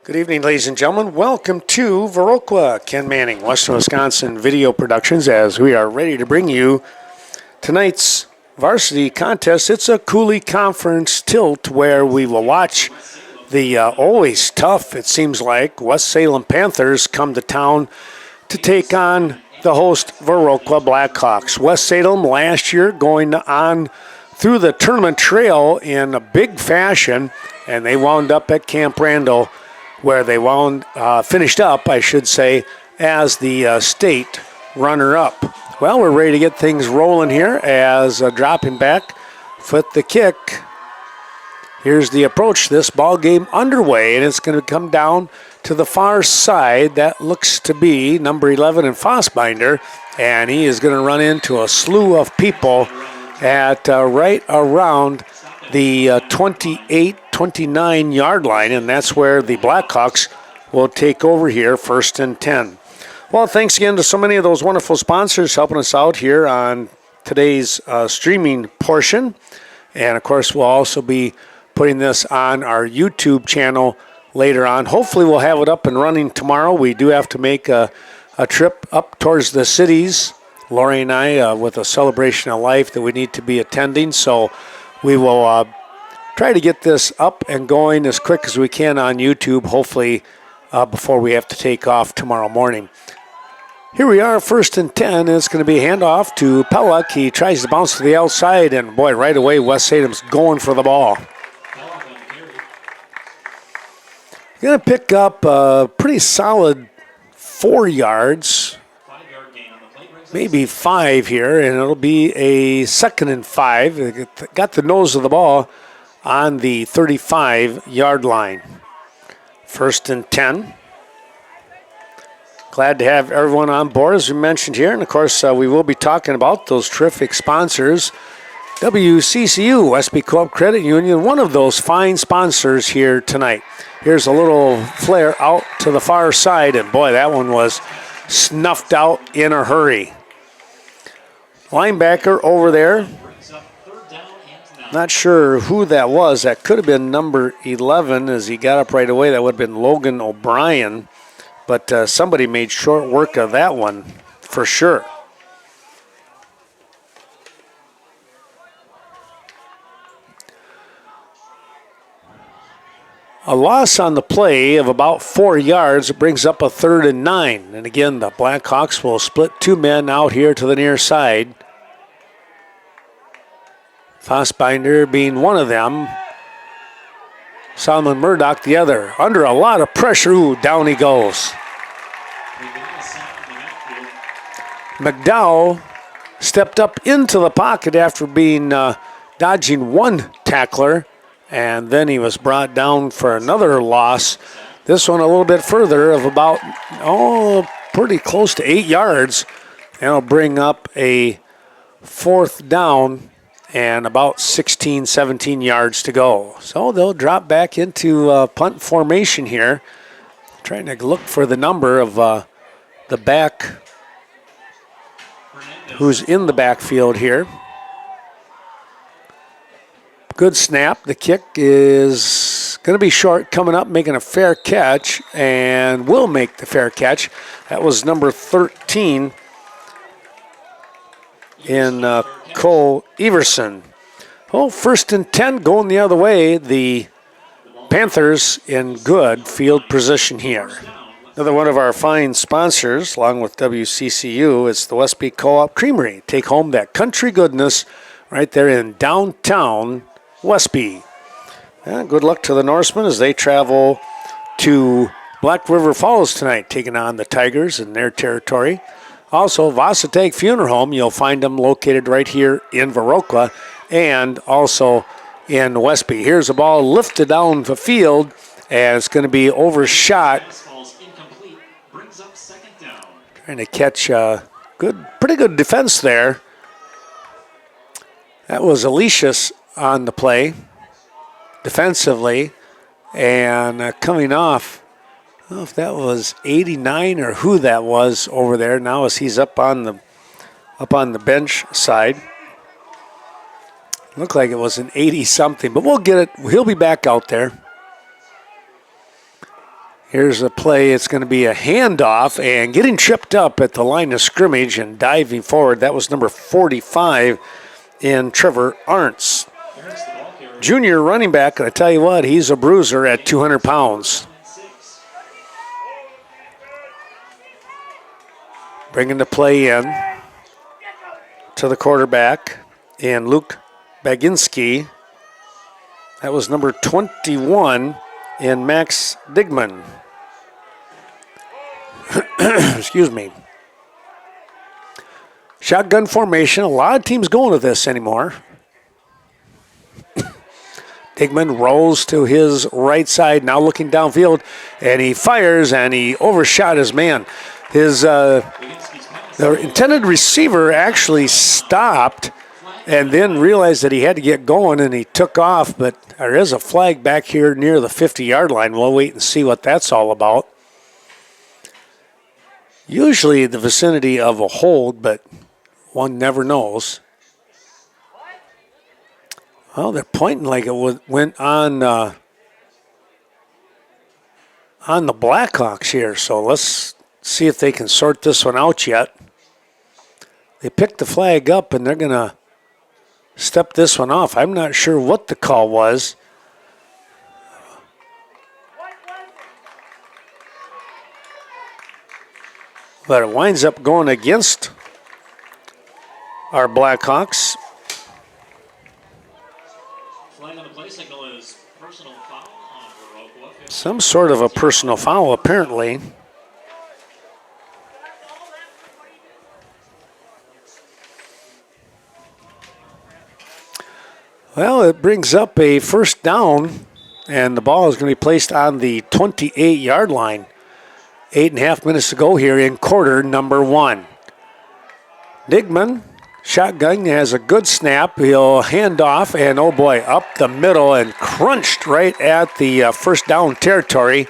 Good evening, ladies and gentlemen. Welcome to Viroqua. Ken Manning, Western Wisconsin Video Productions, as we are ready to bring you tonight's varsity contest. It's a Coulee Conference tilt where we will watch the always tough, it seems like, West Salem Panthers come to town to take on the host Viroqua Blackhawks. West Salem last year going on through the tournament trail in a big fashion, and they wound up at Camp Randall, where they finished up, I should say, as the state runner-up. Well, we're ready to get things rolling here as dropping back, foot the kick. Here's the approach. This ball game underway, and it's going to come down to the far side. That looks to be number 11 in Fossbinder, and he is going to run into a slew of people at right around the 28-29 yard line, and that's where the Blackhawks will take over here, 1st and 10. Well, thanks again to so many of those wonderful sponsors helping us out here on today's streaming portion. And, of course, we'll also be putting this on our YouTube channel later on. Hopefully we'll have it up and running tomorrow. We do have to make a trip up towards the cities, Lori and I, with a celebration of life that we need to be attending. So we will try to get this up and going as quick as we can on YouTube, hopefully before we have to take off tomorrow morning. Here we are, 1st and 10. It's going to be a handoff to Pellick. He tries to bounce to the outside, and boy, right away, West Salem's going for the ball. Going to pick up a pretty solid 4 yards, maybe 5 here, and it'll be a 2nd and 5. Got the nose of the ball on the 35-yard line. 1st and 10. Glad to have everyone on board, as we mentioned here. And, of course, we will be talking about those terrific sponsors. WCCU, SB Co-op Credit Union, one of those fine sponsors here tonight. Here's a little flare out to the far side, and, boy, that one was snuffed out in a hurry. Linebacker over there. Not sure who that was. That could have been number 11 as he got up right away. That would have been Logan O'Brien. But somebody made short work of that one for sure. A loss on the play of about 4 yards. It brings up a 3rd and 9. And again, the Blackhawks will split 2 men out here to the near side. Fossbinder being one of them. Solomon Murdoch the other. Under a lot of pressure. Ooh, down he goes. McDowell stepped up into the pocket after being dodging one tackler, and then he was brought down for another loss. This one a little bit further of about, pretty close to 8 yards. And it'll bring up a 4th down and about 16, 17 yards to go. So they'll drop back into punt formation here, trying to look for the number of the back who's in the backfield here. Good snap. The kick is going to be short, coming up, making a fair catch, and will make the fair catch. That was number 13 in Cole Everson. Oh, 1st and 10 going the other way. The Panthers in good field position here. Another one of our fine sponsors, along with WCCU, is the Westby Co-op Creamery. Take home that country goodness right there in downtown Westby. Good luck to the Norsemen as they travel to Black River Falls tonight, taking on the Tigers in their territory. Also, Varsity Funeral Home, you'll find them located right here in Viroqua and also in Westby. Here's a ball lifted down the field, and it's going to be overshot. Trying to catch pretty good defense there. That was Alicius on the play defensively, and coming off. I don't know if that was 89 or who that was over there now as he's up on the bench side. Looked like it was an 80-something, but we'll get it. He'll be back out there. Here's a play. It's going to be a handoff and getting tripped up at the line of scrimmage and diving forward. That was number 45 in Trevor Arntz. Junior running back, and I tell you what, he's a bruiser at 200 pounds. Bringing the play in to the quarterback and Luke Baginski. That was number 21 in Max Digman. Excuse me. Shotgun formation. A lot of teams going to this anymore. Digman rolls to his right side, now looking downfield, and he fires, and he overshot his man. His the intended receiver actually stopped and then realized that he had to get going, and he took off, but there is a flag back here near the 50-yard line. We'll wait and see what that's all about. Usually the vicinity of a hold, but one never knows. Well, they're pointing like it went on the Blackhawks here, so let's see if they can sort this one out yet. They picked the flag up, and they're going to step this one off. I'm not sure what the call was. But it winds up going against our Blackhawks. Flag on the play signal is personal foul on Viroqua. Some sort of a personal foul, apparently. Well, it brings up a first down, and the ball is going to be placed on the 28-yard line. 8.5 minutes to go here in quarter number one. Digman, shotgun, has a good snap. He'll hand off, and oh boy, up the middle and crunched right at the first down territory.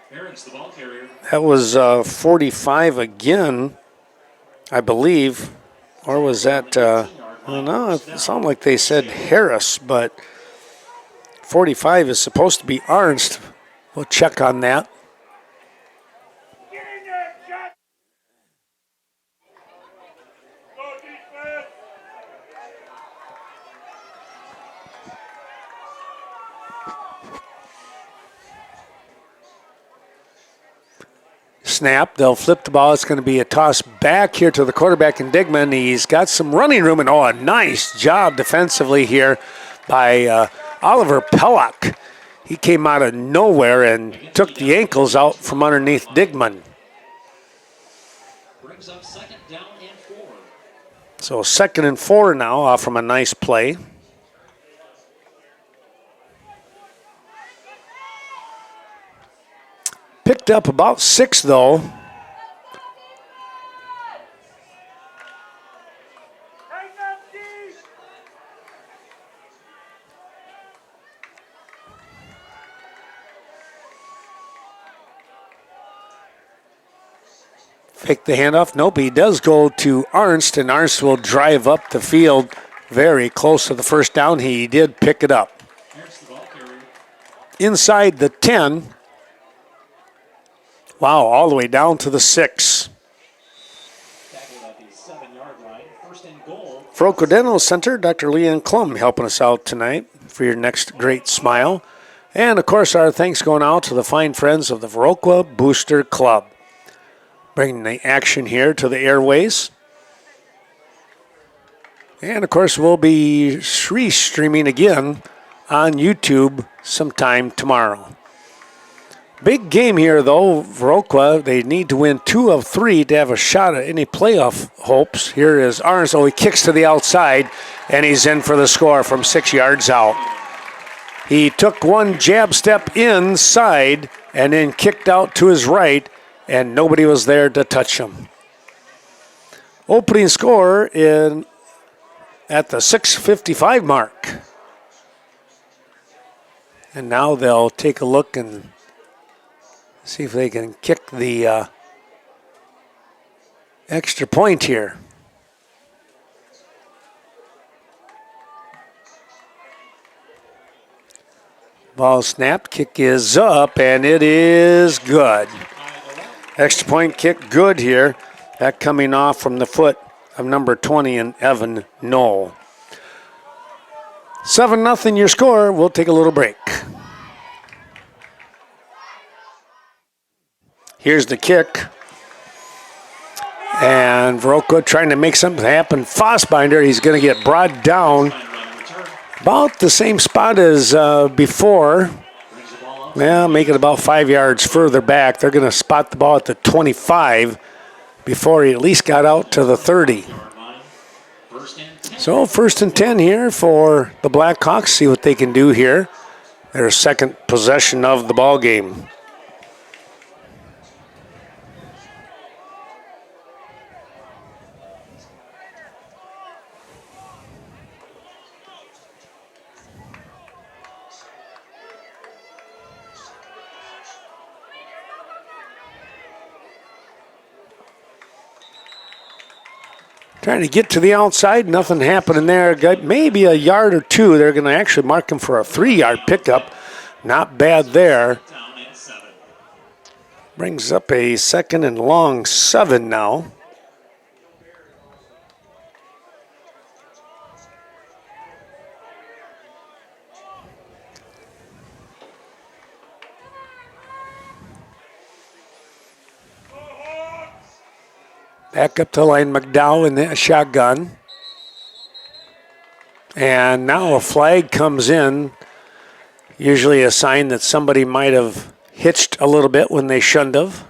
Aaron's the ball carrier. That was 45 again, I believe. Or was that, I don't know, it sounded like they said Harris, but 45 is supposed to be Arnst. We'll check on that. Snap, they'll flip the ball. It's going to be a toss back here to the quarterback and Digman. He's got some running room, and a nice job defensively here by Oliver Pellock. He came out of nowhere and took the ankles out from underneath Digman. Brings up second down and 4. So 2nd and 4 now from a nice play. Picked up about 6, though. Fake the handoff. Nope, he does go to Arnst, and Arnst will drive up the field very close to the first down. He did pick it up. Inside the 10. Wow, all the way down to the 6. Viroqua Dental Center, Dr. Leanne Klum helping us out tonight for your next great smile. And, of course, our thanks going out to the fine friends of the Viroqua Booster Club. Bringing the action here to the airways. And, of course, we'll be streaming again on YouTube sometime tomorrow. Big game here, though. Viroqua, they need to win 2 of 3 to have a shot at any playoff hopes. Here is Arns. Oh, he kicks to the outside, and he's in for the score from 6 yards out. He took one jab step inside and then kicked out to his right, and nobody was there to touch him. Opening score at the 6:55 mark. And now they'll take a look and see if they can kick the extra point here. Ball snapped, kick is up, and it is good. Extra point kick good here. That coming off from the foot of number 20 in Evan Knoll. 7-0 your score. We'll take a little break. Here's the kick. And Viroqua trying to make something happen. Fossbinder, he's going to get brought down about the same spot as before. Yeah, make it about 5 yards further back. They're going to spot the ball at the 25 before he at least got out to the 30. So 1st and 10 here for the Blackhawks. See what they can do here. Their second possession of the ball game. Trying to get to the outside, nothing happening there. Got maybe a yard or two. They're going to actually mark him for a 3-yard pickup. Not bad there. Brings up a 2nd and long 7 now. Back up to line McDowell in the shotgun. And now a flag comes in. Usually a sign that somebody might have hitched a little bit when they shouldn't have.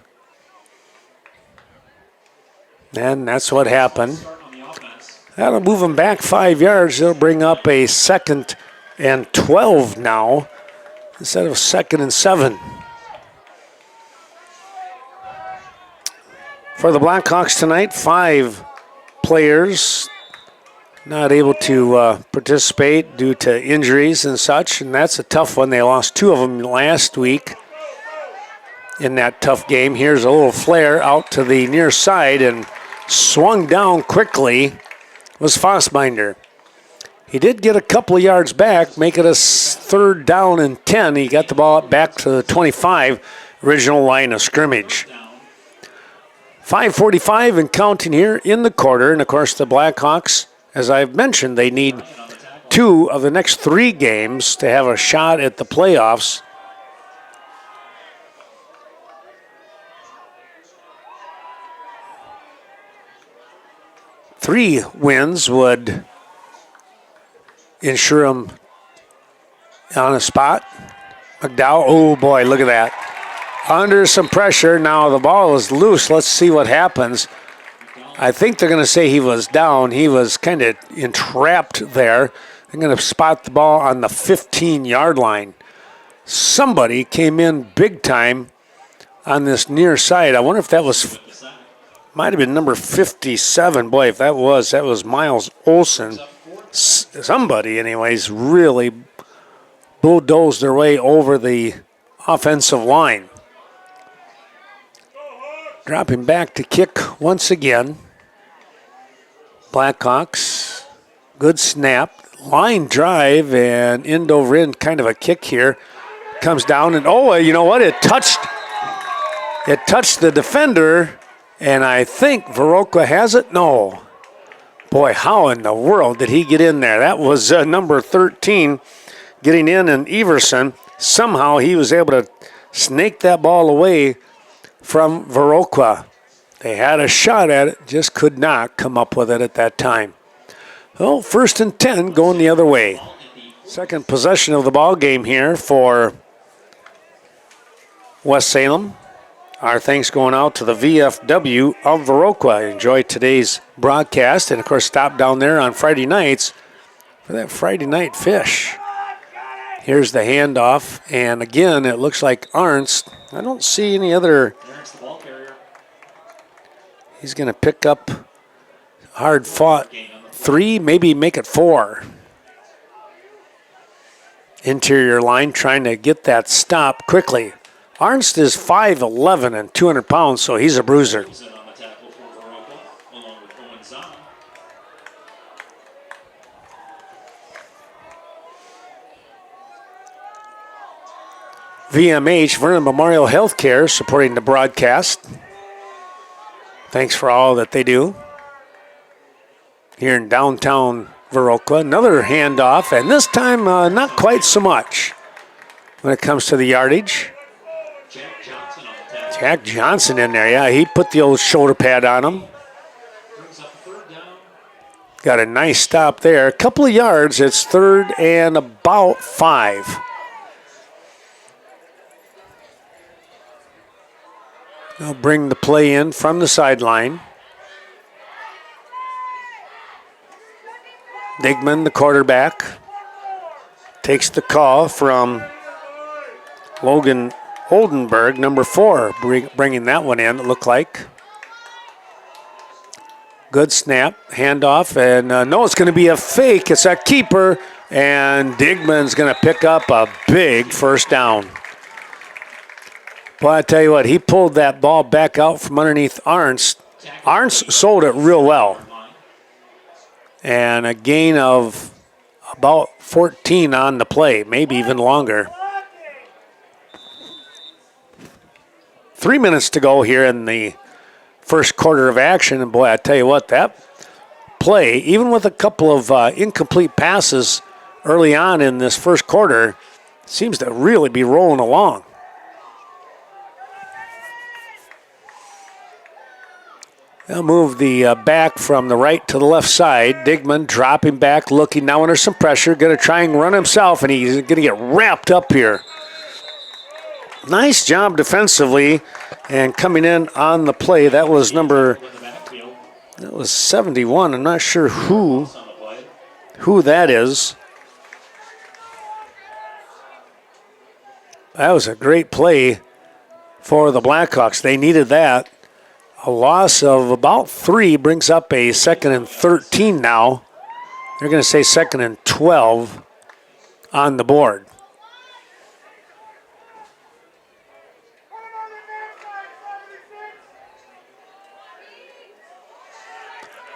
And that's what happened. That'll move them back 5 yards. They'll bring up a 2nd and 12 now instead of 2nd and 7. For the Blackhawks tonight, 5 players not able to participate due to injuries and such, and that's a tough one. They lost 2 of them last week in that tough game. Here's a little flare out to the near side, and swung down quickly was Fossbinder. He did get a couple of yards back, make it a 3rd down and 10. He got the ball back to the 25, original line of scrimmage. 5:45 and counting here in the quarter. And, of course, the Blackhawks, as I've mentioned, they need 2 of the next 3 games to have a shot at the playoffs. Three wins would ensure them on a spot. McDowell, oh boy, look at that. Under some pressure. Now the ball is loose. Let's see what happens. I think they're going to say he was down. He was kind of entrapped there. They're going to spot the ball on the 15-yard line. Somebody came in big time on this near side. I wonder if that was, might have been number 57. Boy, if that was Miles Olson. Somebody, anyways, really bulldozed their way over the offensive line. Dropping back to kick once again. Blackhawks, good snap. Line drive and end over end, kind of a kick here. Comes down and, oh, you know what? It touched the defender, and I think Viroqua has it. No. Boy, how in the world did he get in there? That was number 13 getting in, and Everson. Somehow he was able to snake that ball away from Viroqua. They had a shot at it, just could not come up with it at that time. Well, 1st and 10 going the other way. Second possession of the ball game here for West Salem. Our thanks going out to the VFW of Viroqua. Enjoy today's broadcast, and of course stop down there on Friday nights for that Friday night fish. Here's the handoff, and again it looks like Arnst. I don't see any other. He's going to pick up hard fought 3, maybe make it 4. Interior line trying to get that stop quickly. Arnst is 5'11" and 200 pounds, so he's a bruiser. VMH, Vernon Memorial Healthcare, supporting the broadcast. Thanks for all that they do here in downtown Viroqua. Another handoff, and this time not quite so much when it comes to the yardage. Jack Johnson in there, yeah, he put the old shoulder pad on him. Got a nice stop there. A couple of yards, it's 3rd and about 5. They'll bring the play in from the sideline. Digman, the quarterback, takes the call from Logan Oldenburg, number 4, bringing that one in, it looked like. Good snap, handoff, and no, it's going to be a fake. It's a keeper, and Digman's going to pick up a big first down. Well, I tell you what, he pulled that ball back out from underneath Arnst. Arnst sold it real well. And a gain of about 14 on the play, maybe even longer. 3 minutes to go here in the first quarter of action. And boy, I tell you what, that play, even with a couple of incomplete passes early on in this first quarter, seems to really be rolling along. They'll move the back from the right to the left side. Digman dropping back, looking now under some pressure. Going to try and run himself, and he's going to get wrapped up here. Nice job defensively, and coming in on the play. That was 71. I'm not sure who that is. That was a great play for the Blackhawks. They needed that. A loss of about 3 brings up a 2nd and 13 now. They're going to say 2nd and 12 on the board.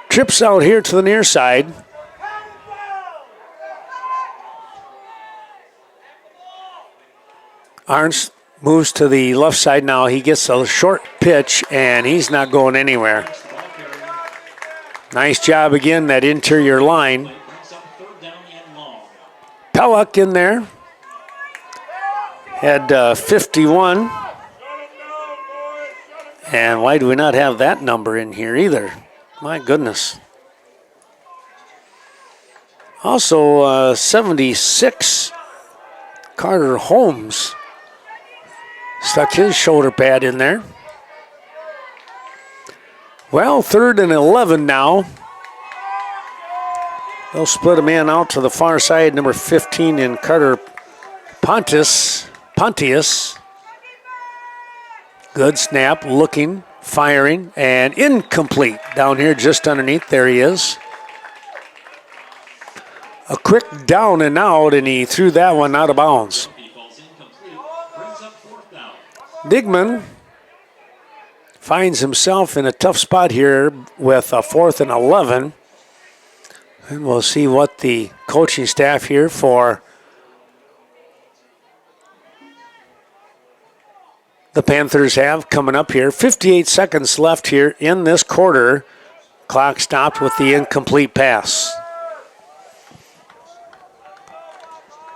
Trips out here to the near side. Arnst moves to the left side now. He gets a short pitch, and he's not going anywhere. Nice job again, that interior line. Pelluck in there. Had 51. And why do we not have that number in here either? My goodness. Also, 76, Carter Holmes stuck his shoulder pad in there. Well, 3rd and 11 now. They'll split a man out to the far side, number 15 in Carter Pontius. Good snap, looking, firing, and incomplete down here just underneath. There he is. A quick down and out, and he threw that one out of bounds. Digman finds himself in a tough spot here with a 4th and 11. And we'll see what the coaching staff here for the Panthers have coming up here. 58 seconds left here in this quarter. Clock stopped with the incomplete pass.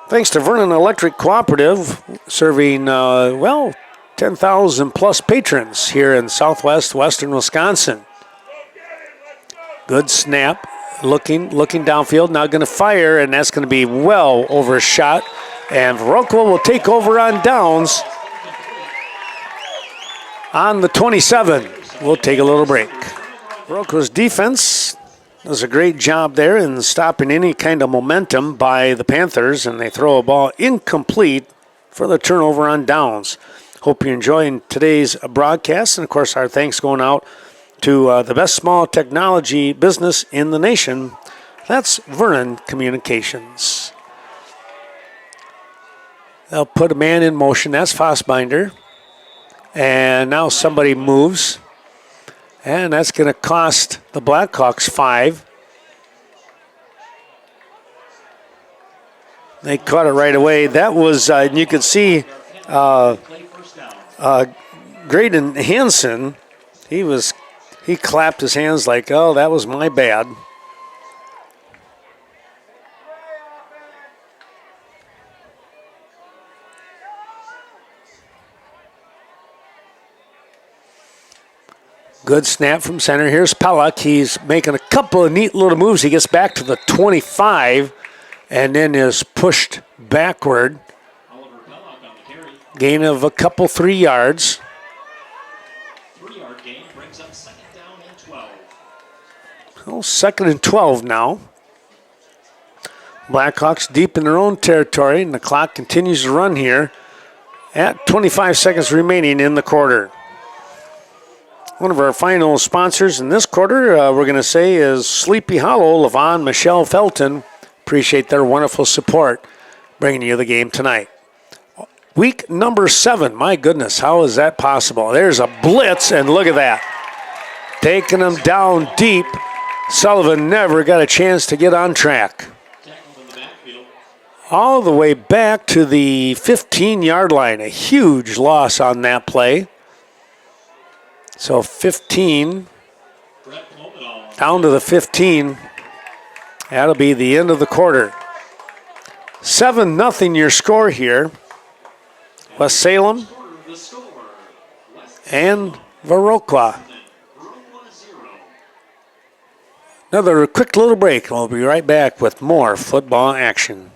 Thanks to Vernon Electric Cooperative, serving, 10,000 plus patrons here in southwest western Wisconsin. Good snap, looking downfield, now going to fire, and that's going to be well overshot. And Viroqua will take over on downs on the 27. We'll take a little break. Viroqua's defense does a great job there in stopping any kind of momentum by the Panthers, and they throw a ball incomplete for the turnover on downs. Hope you're enjoying today's broadcast, and of course our thanks going out to the best small technology business in the nation. That's Vernon Communications. They'll put a man in motion. That's Fossbinder. And now somebody moves. And that's going to cost the Blackhawks 5. They caught it right away. That was, you could see Play first down. Graydon Hansen, he clapped his hands like, oh, that was my bad. Good snap from center. Here's Pellick. He's making a couple of neat little moves. He gets back to the 25 and then is pushed backward. Oliver Pellock on the carry. Gain of a couple, 3 yards. 3-yard gain brings up second down and 12. Oh, 2nd and 12 now. Blackhawks deep in their own territory, and the clock continues to run here at 25 seconds remaining in the quarter. One of our final sponsors in this quarter, we're going to say, is Sleepy Hollow, Levon, Michelle Felton. Appreciate their wonderful support bringing you the game tonight. Week number 7. My goodness, how is that possible? There's a blitz, and look at that. Taking them down deep. Sullivan never got a chance to get on track. Tackled in the backfield. All the way back to the 15-yard line. A huge loss on that play. So 15 Brett Blomendahl. down to the 15. That'll be the end of the quarter. 7-0 your score here. West Salem The score. West and Viroqua. Viroqua 0. Another quick little break. We'll be right back with more football action.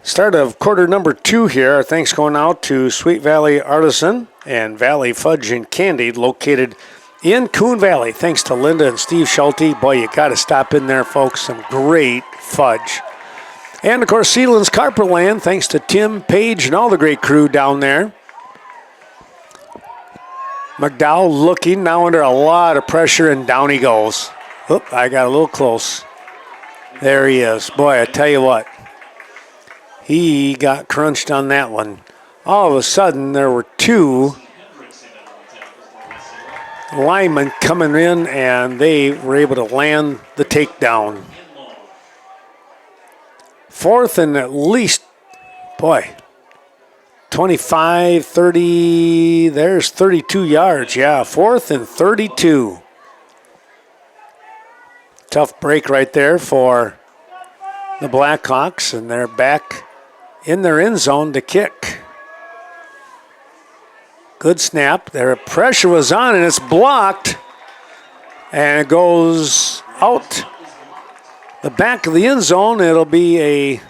Start of quarter number 2 here. Our thanks going out to Sweet Valley Artisan and Valley Fudge and Candy, located in Coon Valley. Thanks to Linda and Steve Schulte. Boy, you got to stop in there, folks. Some great fudge. And, of course, Sealand's Carpetland, thanks to Tim, Page, and all the great crew down there. McDowell looking now under a lot of pressure, and down he goes. Oop, I got a little close. There he is. Boy, I tell you what. He got crunched on that one. All of a sudden, there were 2 linemen coming in, and they were able to land the takedown. 4th and at least, boy, 25, 30, there's 32 yards. Yeah, 4th and 32. Tough break right there for the Blackhawks, and they're back in their end zone to kick. Good snap. Their pressure was on, and it's blocked. And it goes out the back of the end zone. It'll be a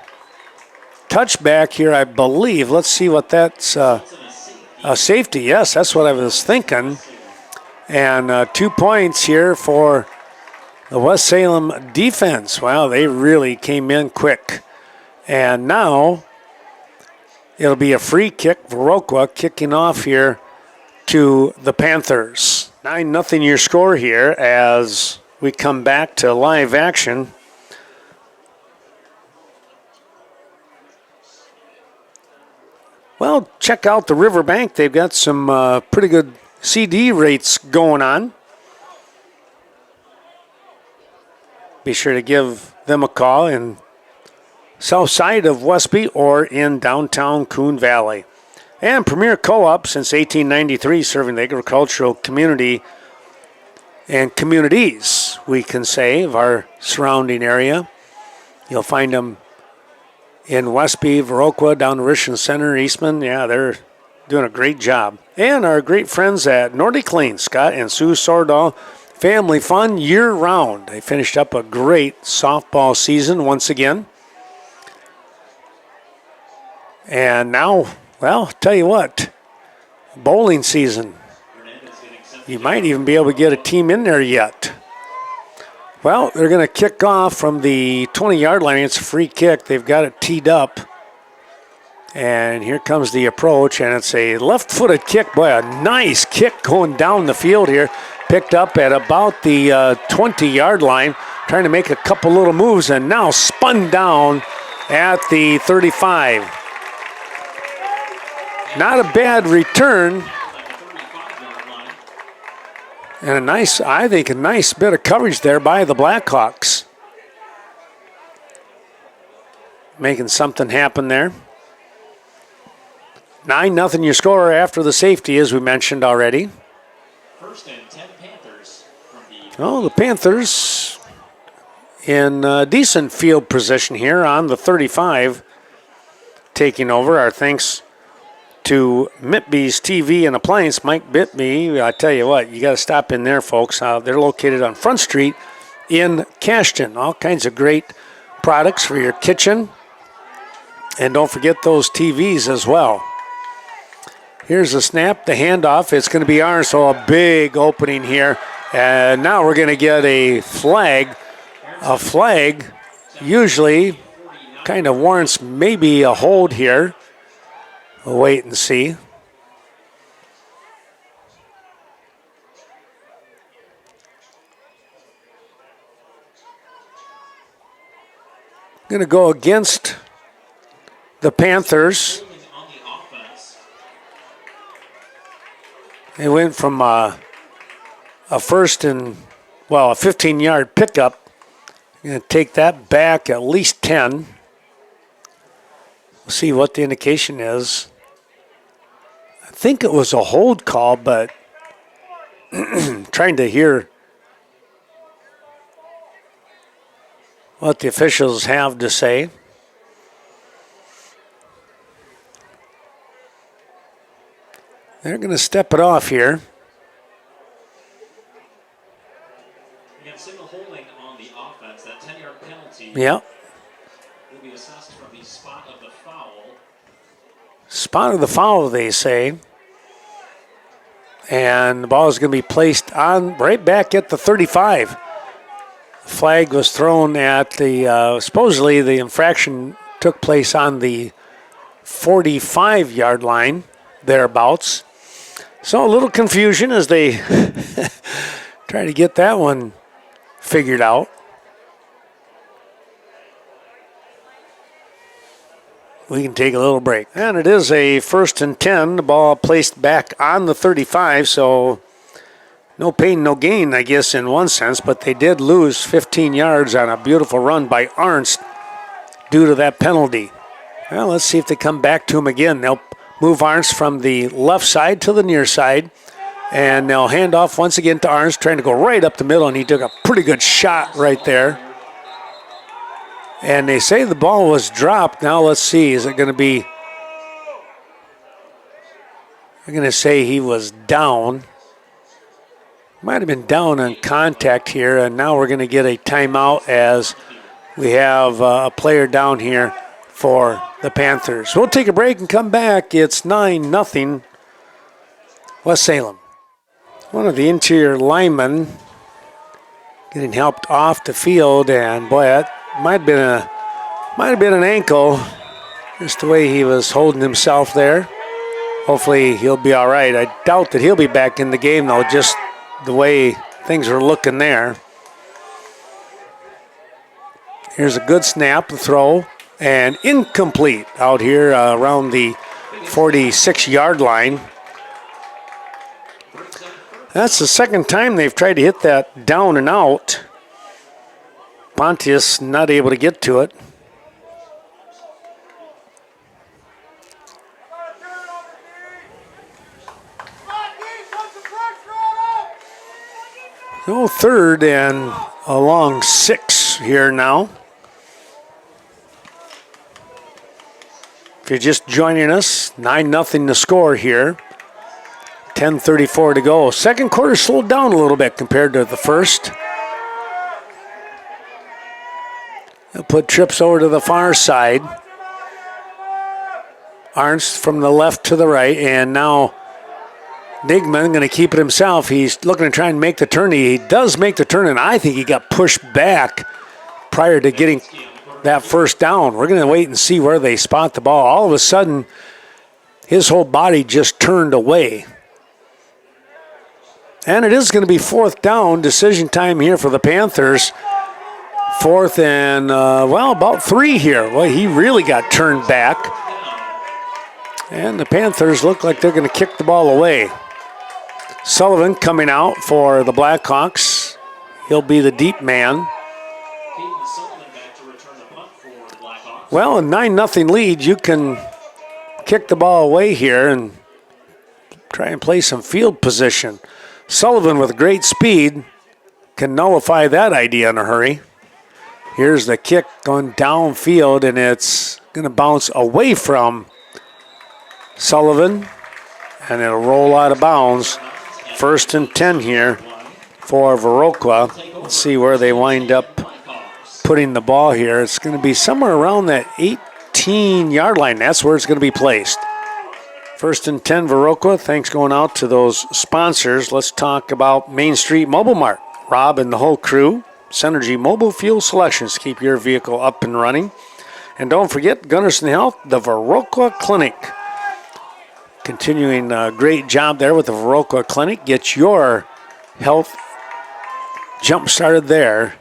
touchback here, I believe. Let's see what that's. A safety, yes, that's what I was thinking. And 2 points here for the West Salem defense. Wow, they really came in quick. And now it'll be a free kick. Viroqua kicking off here to the Panthers. 9-0 your score here as we come back to live action. Well, check out the Riverbank. They've got some pretty good CD rates going on. Be sure to give them a call in south side of Westby or in downtown Coon Valley. And Premier Co-op since 1893, serving the agricultural community and communities, we can say, of our surrounding area. You'll find them in Westby, Viroqua, down to Richmond Center, Eastman. Yeah, they're doing a great job. And our great friends at Nordic Lane, Scott and Sue Sordahl. Family fun year-round. They finished up a great softball season once again. And now, well, tell you what, bowling season. You might even be able to get a team in there yet. Well, they're going to kick off from the 20-yard line. It's a free kick. They've got it teed up. And here comes the approach, and it's a left-footed kick. Boy, a nice kick going down the field here. Picked up at about the 20-yard line, trying to make a couple little moves, and now spun down at the 35. Not a bad return. And a nice, I think, a nice bit of coverage there by the Blackhawks. Making something happen there. 9-0 your score after the safety, as we mentioned already. First and 10 Panthers from the. Oh, the Panthers in decent field position here on the 35, taking over. Our thanks to Mitby's TV and Appliance, Mike Mitby. I tell you what, you got to stop in there, folks. They're located on Front Street in Cashton. All kinds of great products for your kitchen. And don't forget those TVs as well. Here's the snap, the handoff. It's going to be ours, so a big opening here. And now we're going to get a flag. A flag usually kind of warrants maybe a hold here. We'll wait and see. Going to go against the Panthers. On the offense. They went from a first and, well, a 15-yard pickup. Going to take that back at least 10. We'll see what the indication is. I think it was a hold call, but trying to hear what the officials have to say. They're going to step it off here. Again, single holding on the offense. That 10-yard penalty Yeah. will be assessed from the spot of the foul. Spot of the foul, they say. And the ball is going to be placed on right back at the 35. The flag was thrown at the, supposedly the infraction took place on the 45-yard line, thereabouts. So a little confusion as they try to get that one figured out. We can take a little break. And it is a 1st and 10. The ball placed back on the 35, so no pain, no gain, I guess, in one sense. But they did lose 15 yards on a beautiful run by Arnst due to that penalty. Well, let's see if they come back to him again. They'll move Arnst from the left side to the near side. And they'll hand off once again to Arnst, trying to go right up the middle, and he took a pretty good shot right there. And they say the ball was dropped. Now let's see. Is it going to be... I'm going to say he was down. Might have been down on contact here. And now we're going to get a timeout as we have a player down here for the Panthers. We'll take a break and come back. It's 9-0 West Salem. One of the interior linemen getting helped off the field. And boy, that might have been an ankle, just the way he was holding himself there. Hopefully he'll be all right. I doubt that he'll be back in the game, though, just the way things are looking there. Here's a good snap, the throw, and incomplete out here around the 46-yard line. That's the second time they've tried to hit that down and out. Pontius not able to get to it. So 3rd and a long 6 here now. If you're just joining us, 9-0 the score here. 10:34 to go. Second quarter slowed down a little bit compared to the first. They'll put trips over to the far side. Arnst from the left to the right, and now Nigman going to keep it himself. He's looking to try and make the turn. He does make the turn, and I think he got pushed back prior to getting that first down. We're going to wait and see where they spot the ball. All of a sudden, his whole body just turned away. And it is going to be 4th down, decision time here for the Panthers. 4th and, about 3 here. Well, he really got turned back. And the Panthers look like they're going to kick the ball away. Sullivan coming out for the Blackhawks. He'll be the deep man. Well, a 9-0 lead, you can kick the ball away here and try and play some field position. Sullivan with great speed can nullify that idea in a hurry. Here's the kick going downfield, and it's going to bounce away from Sullivan, and it'll roll out of bounds. 1st and 10 here for Viroqua. Let's see where they wind up putting the ball here. It's going to be somewhere around that 18-yard line. That's where it's going to be placed. 1st and 10, Viroqua. Thanks going out to those sponsors. Let's talk about Main Street Mobile Mart. Rob and the whole crew. Synergy Mobile Fuel Selections. Keep your vehicle up and running. And don't forget, Gunderson Health, the Viroqua Clinic. Continuing a great job there with the Viroqua Clinic. Get your health jump started there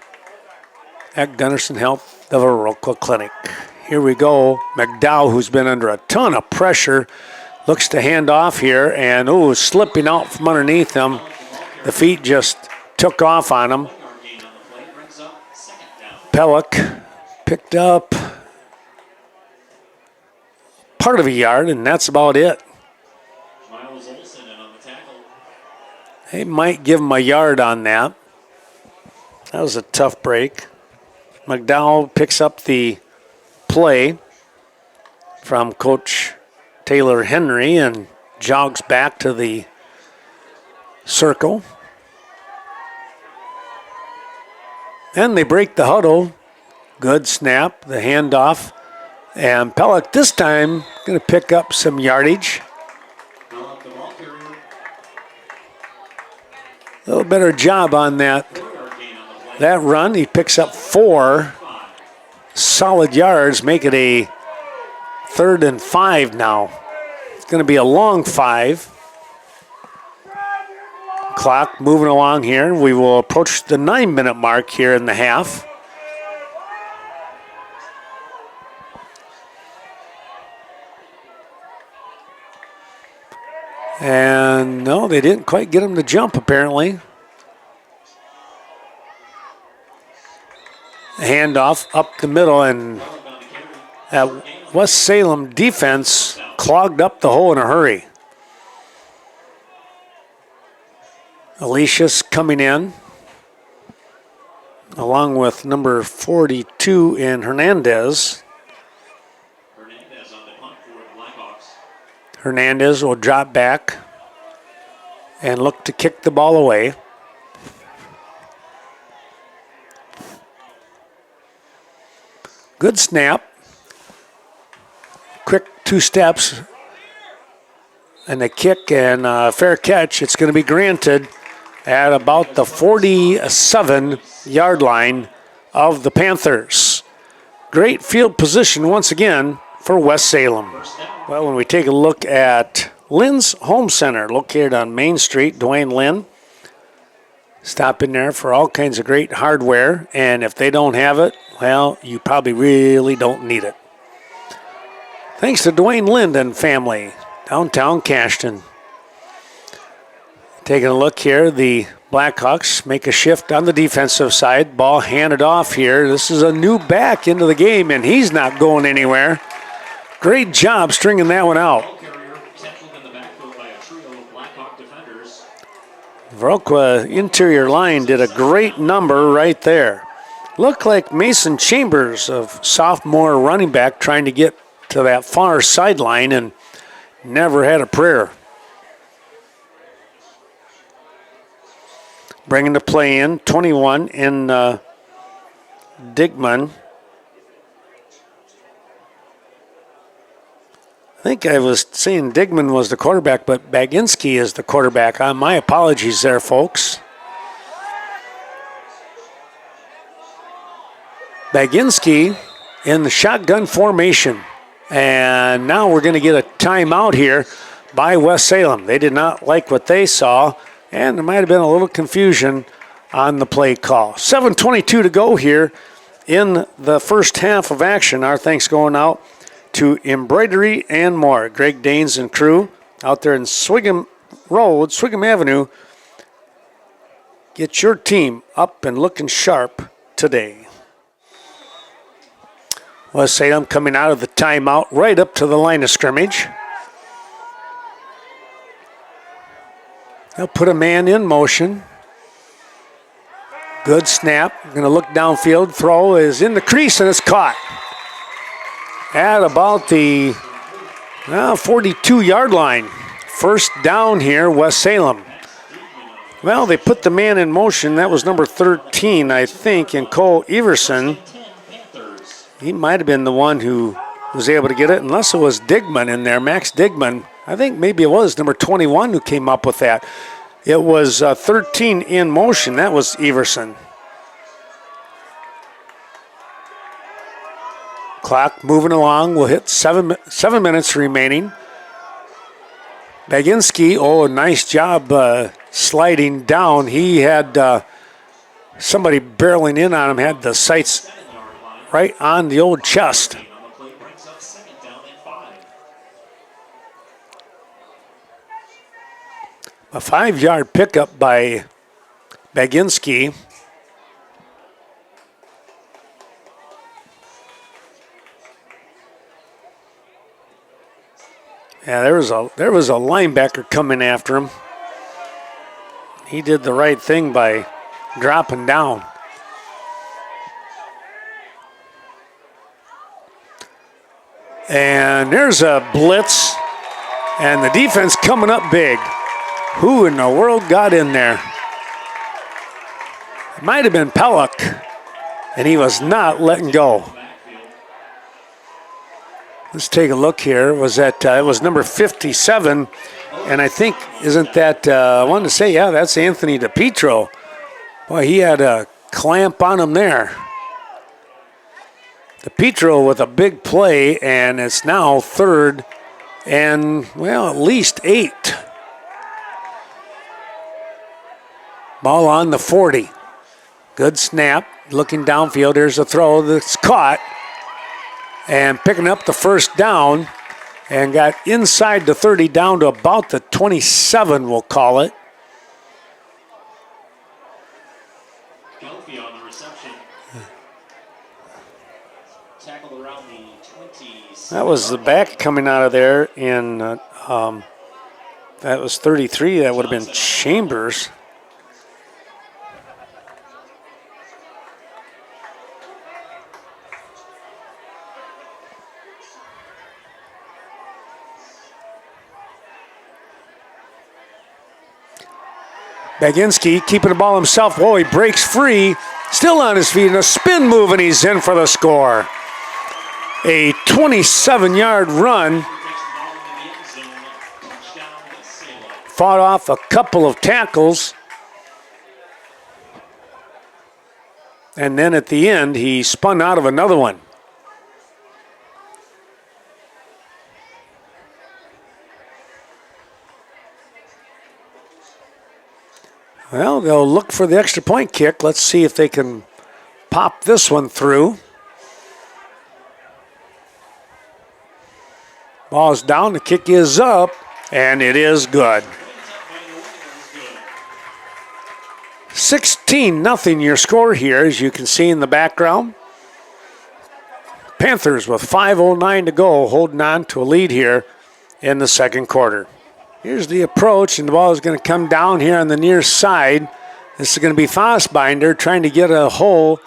at Gunderson Health, the Viroqua Clinic. Here we go. McDowell, who's been under a ton of pressure, looks to hand off here, and slipping out from underneath him. The feet just took off on him. Pellick picked up part of a yard, and that's about it. They might give him a yard on that. That was a tough break. McDowell picks up the play from Coach Taylor Henry and jogs back to the circle. And they break the huddle. Good snap, the handoff. And Pellick this time going to pick up some yardage. A little better job on that run. He picks up 4 solid yards, make it a 3rd and 5 now. It's going to be a long 5. Clock moving along here. We will approach the 9-minute mark here in the half. And no, they didn't quite get him to jump apparently. Handoff up the middle, and that West Salem defense clogged up the hole in a hurry. Alicia's coming in, along with number 42 in Hernandez. Hernandez on the punt for the Blackhawks. Hernandez will drop back and look to kick the ball away. Good snap. Quick 2 steps. And a kick and a fair catch. It's going to be granted at about the 47-yard line of the Panthers. Great field position once again for West Salem. Well, when we take a look at Lynn's Home Center, located on Main Street, Dwayne Lynn. Stop in there for all kinds of great hardware, and if they don't have it, well, you probably really don't need it. Thanks to Dwayne Lind and family, downtown Cashton. Taking a look here, the Blackhawks make a shift on the defensive side. Ball handed off here. This is a new back into the game, and he's not going anywhere. Great job stringing that one out. Viroqua interior line did a great number right there. Looked like Mason Chambers, of sophomore running back, trying to get to that far sideline and never had a prayer. Bringing the play in, 21 in Digman. I think I was saying Digman was the quarterback, but Baginski is the quarterback. My apologies there, folks. Baginski in the shotgun formation. And now we're going to get a timeout here by West Salem. They did not like what they saw, and there might have been a little confusion on the play call. 7:22 to go here in the first half of action. Our thanks going out to Embroidery and More. Greg Danes and crew out there in Swigum Road, Swigum Avenue. Get your team up and looking sharp today. West Salem coming out of the timeout right up to the line of scrimmage. They'll put a man in motion. Good snap. Going to look downfield. Throw is in the crease and it's caught. At about the 42-yard line. First down here, West Salem. Well, they put the man in motion. That was number 13, I think, and Cole Everson. He might have been the one who was able to get it, unless it was Digman in there, Max Digman. I think maybe it was number 21 who came up with that. It was 13 in motion. That was Everson. Clock moving along. We'll hit 7 minutes remaining. Baginski, nice job sliding down. He had somebody barreling in on him, had the sights right on the old chest. A 5-yard pickup by Baginski. Yeah, there was a linebacker coming after him. He did the right thing by dropping down. And there's a blitz, and the defense coming up big. Who in the world got in there? It might have been Pellick, and he was not letting go. Let's take a look here. It was number 57, and I think, isn't that, I wanted to say, yeah, that's Anthony DePietro. Boy, he had a clamp on him there. DePietro with a big play, and it's now 3rd and, well, at least 8. Ball on the 40. Good snap. Looking downfield. There's a throw that's caught. And picking up the first down. And got inside the 30 down to about the 27, we'll call it. Kelfi on the reception. Tackled around the 20. That was the back coming out of there. And that was 33. That would have been Chambers. Baginski keeping the ball himself. Whoa, he breaks free. Still on his feet. And a spin move, and he's in for the score. A 27-yard run. Fought off a couple of tackles. And then at the end, he spun out of another one. Well, they'll look for the extra point kick. Let's see if they can pop this one through. Ball's down, the kick is up, and it is good. 16-0 your score here, as you can see in the background. Panthers with 5:09 to go, holding on to a lead here in the second quarter. Here's the approach, and the ball is going to come down here on the near side. This is going to be Fassbinder trying to get a hole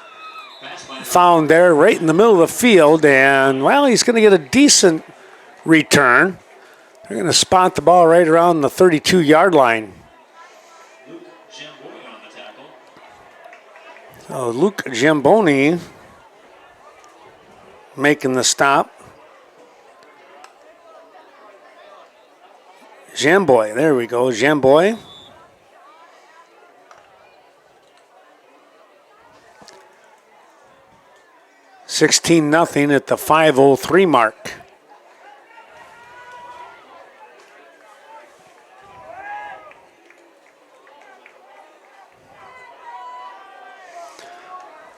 found there right in the middle of the field, and, well, he's going to get a decent return. They're going to spot the ball right around the 32-yard line. So Luke Giamboni making the stop. Jamboy, there we go, Jamboy. $16-0 at the 5:03 mark.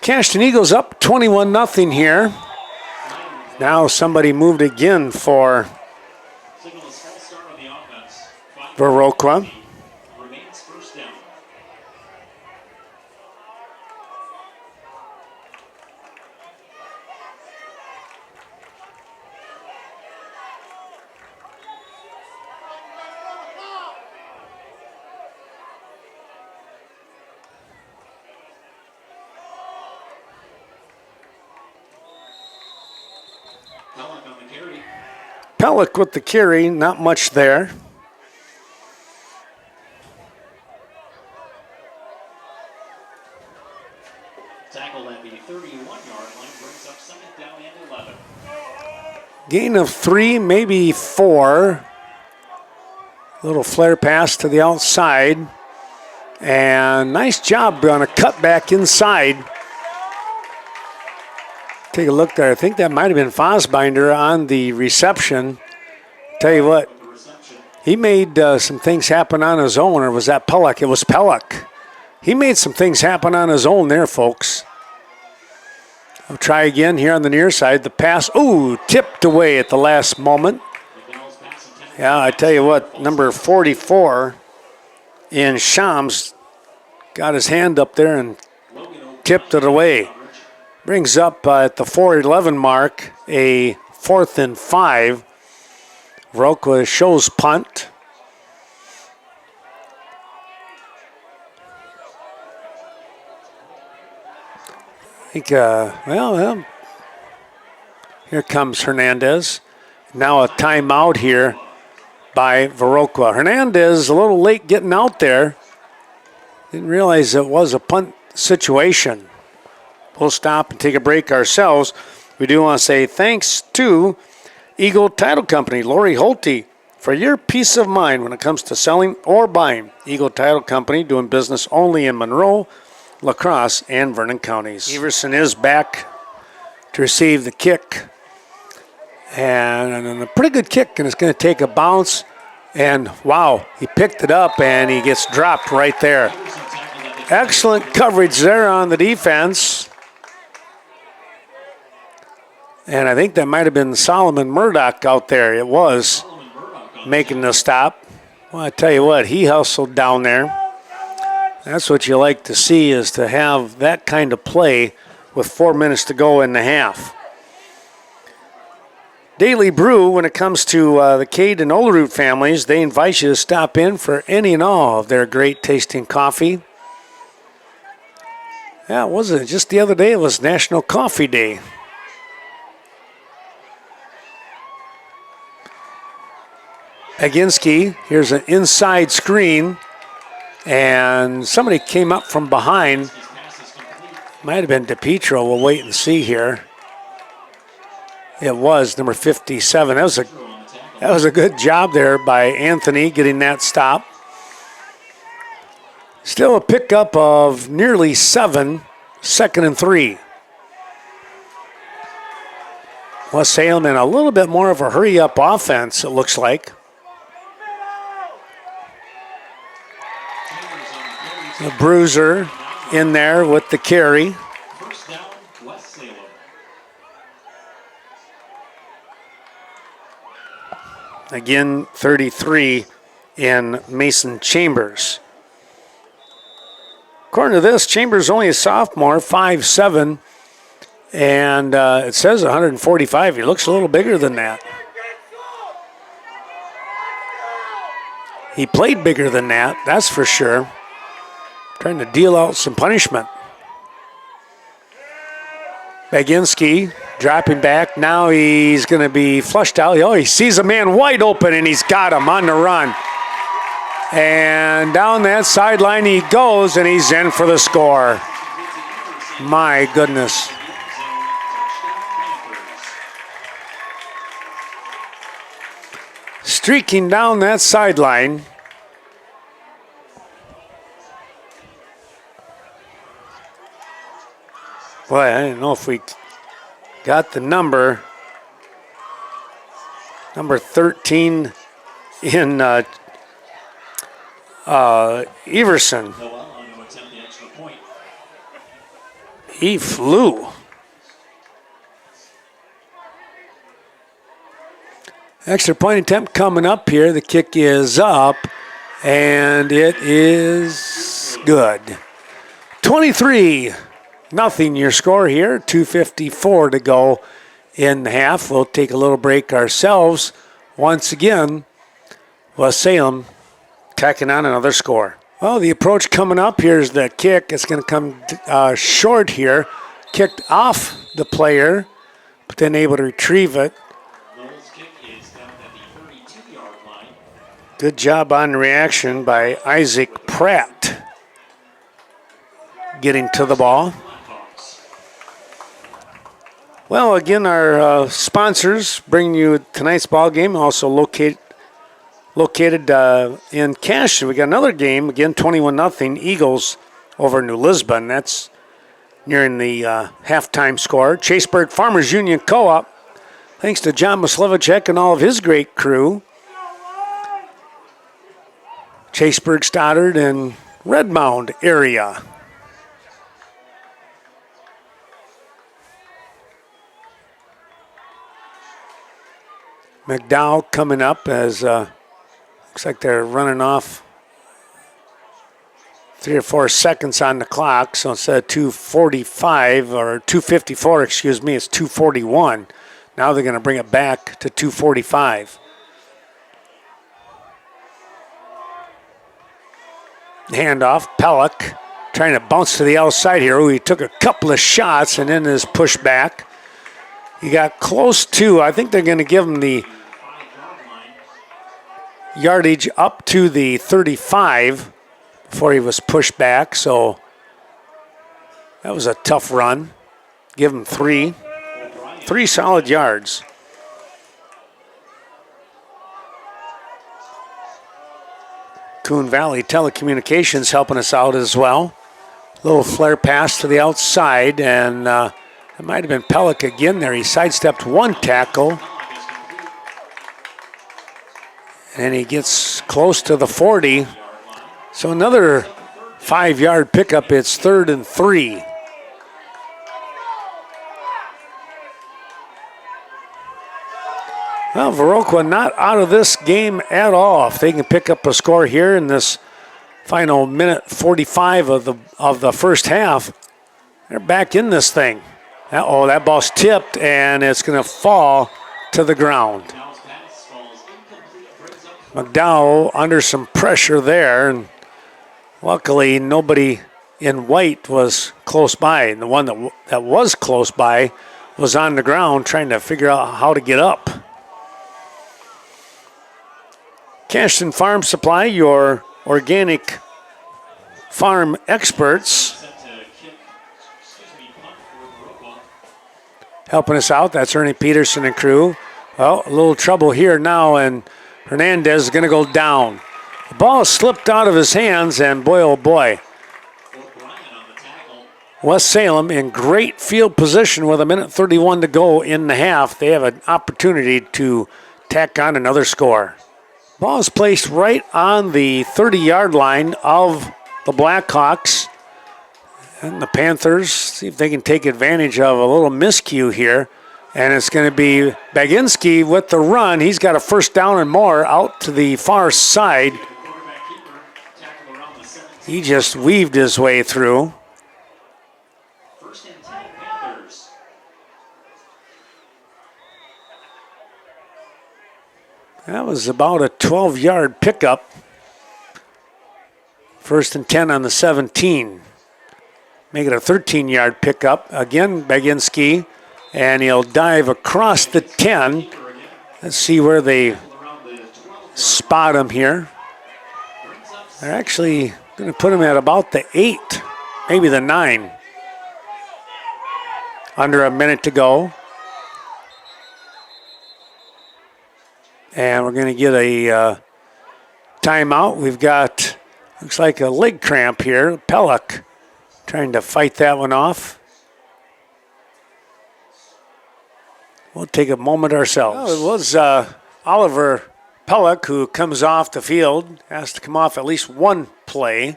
Cashton Eagles up 21-0 here. Now somebody moved again for Viroqua. Pellick with the carry, not much there. Tackled at the 31-yard line, brings up second down and 11. Gain of 3, maybe 4. Little flare pass to the outside. And nice job on a cutback inside. Take a look there. I think that might have been Fosbinder on the reception. Tell you what, he made some things happen on his own, or was that Pellick? It was Pellick. He made some things happen on his own there, folks. I'll try again here on the near side. The pass, tipped away at the last moment. Yeah, I tell you what, number 44 in Shams got his hand up there and tipped it away. Brings up at the 4:11 mark a 4th and 5. Viroqua shows punt. I think, well, here comes Hernandez. Now a timeout here by Viroqua. Hernandez a little late getting out there. Didn't realize it was a punt situation. We'll stop and take a break ourselves. We do want to say thanks to Eagle Title Company, Lori Holte, for your peace of mind when it comes to selling or buying. Eagle Title Company doing business only in Monroe, La Crosse, and Vernon counties. Everson is back to receive the kick. And a pretty good kick, and it's going to take a bounce. And, wow, he picked it up, and he gets dropped right there. Excellent coverage there on the defense. And I think that might have been Solomon Murdoch out there. It was making the stop. Well, I tell you what, he hustled down there. That's what you like to see, is to have that kind of play with 4 minutes to go in the half. Daily Brew, when it comes to the Cade and Olerud families, they invite you to stop in for any and all of their great tasting coffee. Yeah, it wasn't just the other day, it was National Coffee Day. Aginski, here's an inside screen, and somebody came up from behind. Might have been DePietro. We'll wait and see here. It was number 57. That was a good job there by Anthony getting that stop. Still a pickup of nearly 7, 2nd and 3. West Salem in a little bit more of a hurry-up offense, it looks like. The Bruiser in there with the carry. First down, West Salem. Again, 33 in Mason Chambers. According to this, Chambers only a sophomore, 5'7", and it says 145. He looks a little bigger than that. He played bigger than that, that's for sure. Trying to deal out some punishment. Baginski dropping back. Now he's going to be flushed out. Oh, he sees a man wide open, and he's got him on the run. And down that sideline he goes, and he's in for the score. My goodness. Streaking down that sideline. Boy, I don't know if we got the number. Number 13 in Everson. He flew. Extra point attempt coming up here. The kick is up, and it is good. 23-0 your score here. 2:54 to go in the half. We'll take a little break ourselves. Once again, West Salem tacking on another score. Well, the approach coming up here is the kick. It's going to come short here. Kicked off the player, but then able to retrieve it. Good job on reaction by Isaac Pratt. Getting to the ball. Blackhawks. Well, again, our sponsors bringing you tonight's ball game, also located in Cashin. We got another game, again, 21-0, Eagles over New Lisbon. That's nearing the halftime score. Chaseburg Farmers Union Co-op, thanks to John Maslevicek and all of his great crew. Chaseburg, Stoddard, and Redmond area. McDowell coming up as looks like they're running off 3 or 4 seconds on the clock. So instead of 2:45 or 2:54, excuse me, it's 2:41. Now they're going to bring it back to 2:45. Handoff, Pellick trying to bounce to the outside here. Ooh, he took a couple of shots and then is pushed back. He got close to, I think they're going to give him the yardage up to the 35 before he was pushed back. So that was a tough run. Give him 3 solid yards. Coon Valley Telecommunications helping us out as well. Little flare pass to the outside, and it might have been Pellick again there. He sidestepped one tackle, and he gets close to the 40. So another 5-yard pickup. It's 3rd and 3. Well, Viroqua not out of this game at all. If they can pick up a score here in this final minute 45 of the first half, they're back in this thing. Uh-oh, that ball's tipped, and it's going to fall to the ground. McDowell under some pressure there, and luckily nobody in white was close by. And the one that was close by was on the ground trying to figure out how to get up. Cashton Farm Supply, your organic farm experts. Helping us out, that's Ernie Peterson and crew. Well, a little trouble here now, and Hernandez is going to go down. The ball slipped out of his hands, and boy, oh boy. West Salem in great field position with 1:31 to go in the half. They have an opportunity to tack on another score. Ball is placed right on the 30-yard line of the Blackhawks. And the Panthers see if they can take advantage of a little miscue here. And it's going to be Baginski with the run. He's got a first down and more out to the far side. He just weaved his way through. First and 10 Panthers. That was about a 12-yard pickup. 1st and 10 on the 17. Make it a 13-yard pickup. Again, Baginski, and he'll dive across the 10. Let's see where they spot him here. They're actually going to put him at about the 8, maybe the 9. Under a minute to go. And we're going to get a timeout. We've got, looks like a leg cramp here. Pellick trying to fight that one off. We'll take a moment ourselves. Well, it was Oliver Pellick who comes off the field. Has to come off at least one play.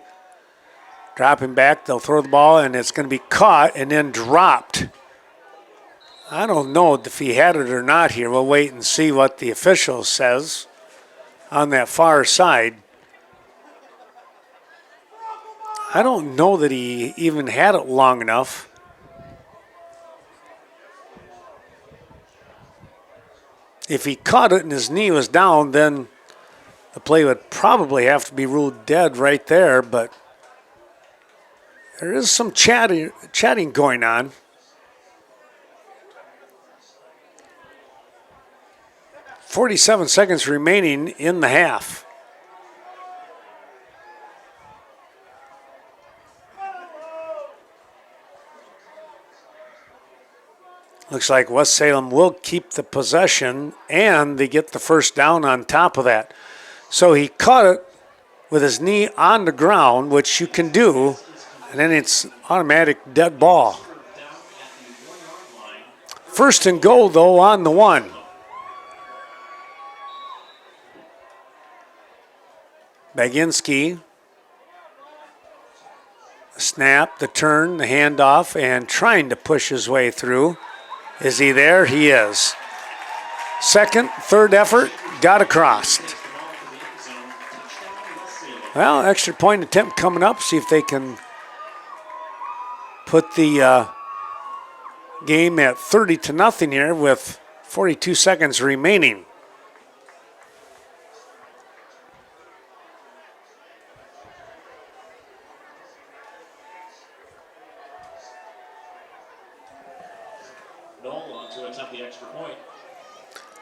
Dropping back, they'll throw the ball, and it's going to be caught and then dropped. I don't know if he had it or not here. We'll wait and see what the official says on that far side. I don't know that he even had it long enough. If he caught it and his knee was down, then the play would probably have to be ruled dead right there, but there is some chatting going on. 47 seconds remaining in the half. Looks like West Salem will keep the possession, and they get the first down on top of that. So he caught it with his knee on the ground, which you can do, and then it's automatic dead ball. First and goal, though, on the 1. Baginski. Snap, the turn, the handoff, and trying to push his way through. Is he there? He is. Second, third effort, got across. Well, extra point attempt coming up. See if they can put the game at 30-0 here with 42 seconds remaining. Knoll on to attempt the extra point.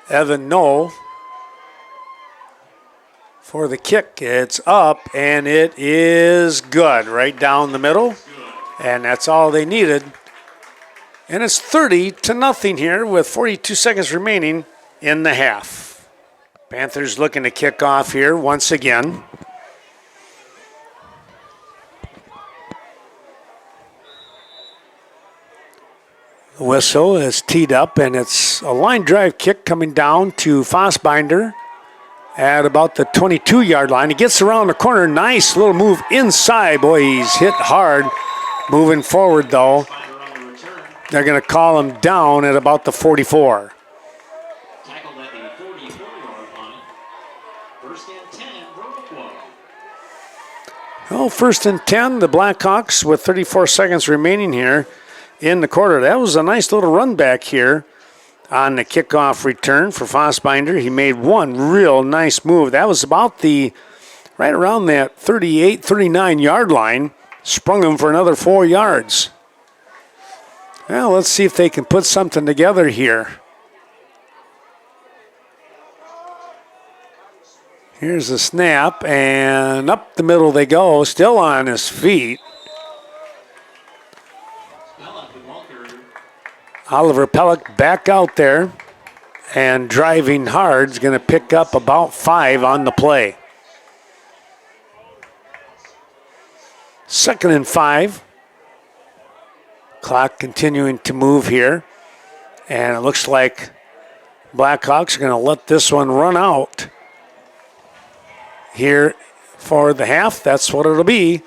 Evan Knoll for the kick. It's up, and it is good right down the middle. And that's all they needed. And it's 30-0 here with 42 seconds remaining in the half. Panthers looking to kick off here once again. The whistle is teed up, and it's a line drive kick coming down to Fossbinder at about the 22-yard line. He gets around the corner. Nice little move inside. Boy, he's hit hard. Moving forward, though, they're going to call him down at about the 44. Tackled at the 44-yard line. First and 10, Viroqua. Well, first and 10, the Blackhawks with 34 seconds remaining here in the quarter. That was a nice little run back here on the kickoff return for Fossbinder. He made one real nice move. That was about the, right around that 38, 39-yard line. Sprung him for another 4 yards. Well, let's see if they can put something together here. Here's the snap, and up the middle they go, still on his feet. Oliver Pellick back out there and driving hard is going to pick up about 5 on the play. Second and 5. Clock continuing to move here. And it looks like Blackhawks are going to let this one run out here for the half. That's what it'll be.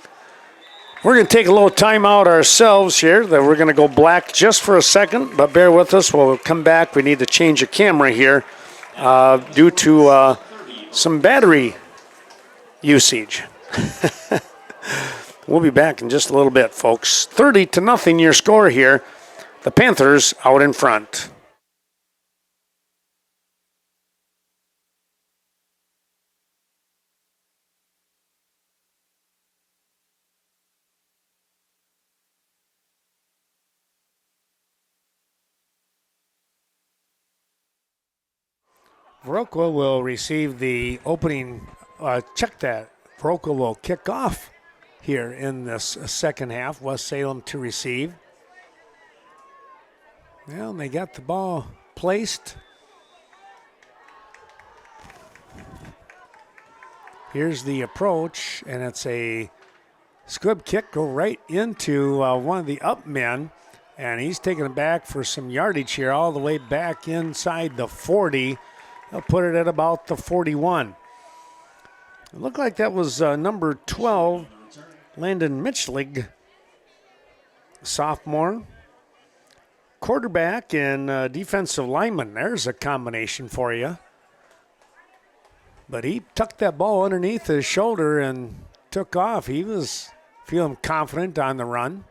We're going to take a little time out ourselves here. That we're going to go black just for a second, but bear with us. We'll come back. We need to change a camera here due to some battery usage. We'll be back in just a little bit, folks. 30-0 your score here. The Panthers out in front. Viroqua will receive the opening, check that. Viroqua will kick off here in this second half. West Salem to receive. Well, they got the ball placed. Here's the approach, and it's a squib kick, go right into one of the up men, and he's taking it back for some yardage here, all the way back inside the 40. He'll put it at about the 41. It looked like that was number 12, Landon Mitchlig, sophomore. Quarterback and defensive lineman. There's a combination for you. But he tucked that ball underneath his shoulder and took off. He was feeling confident on the run.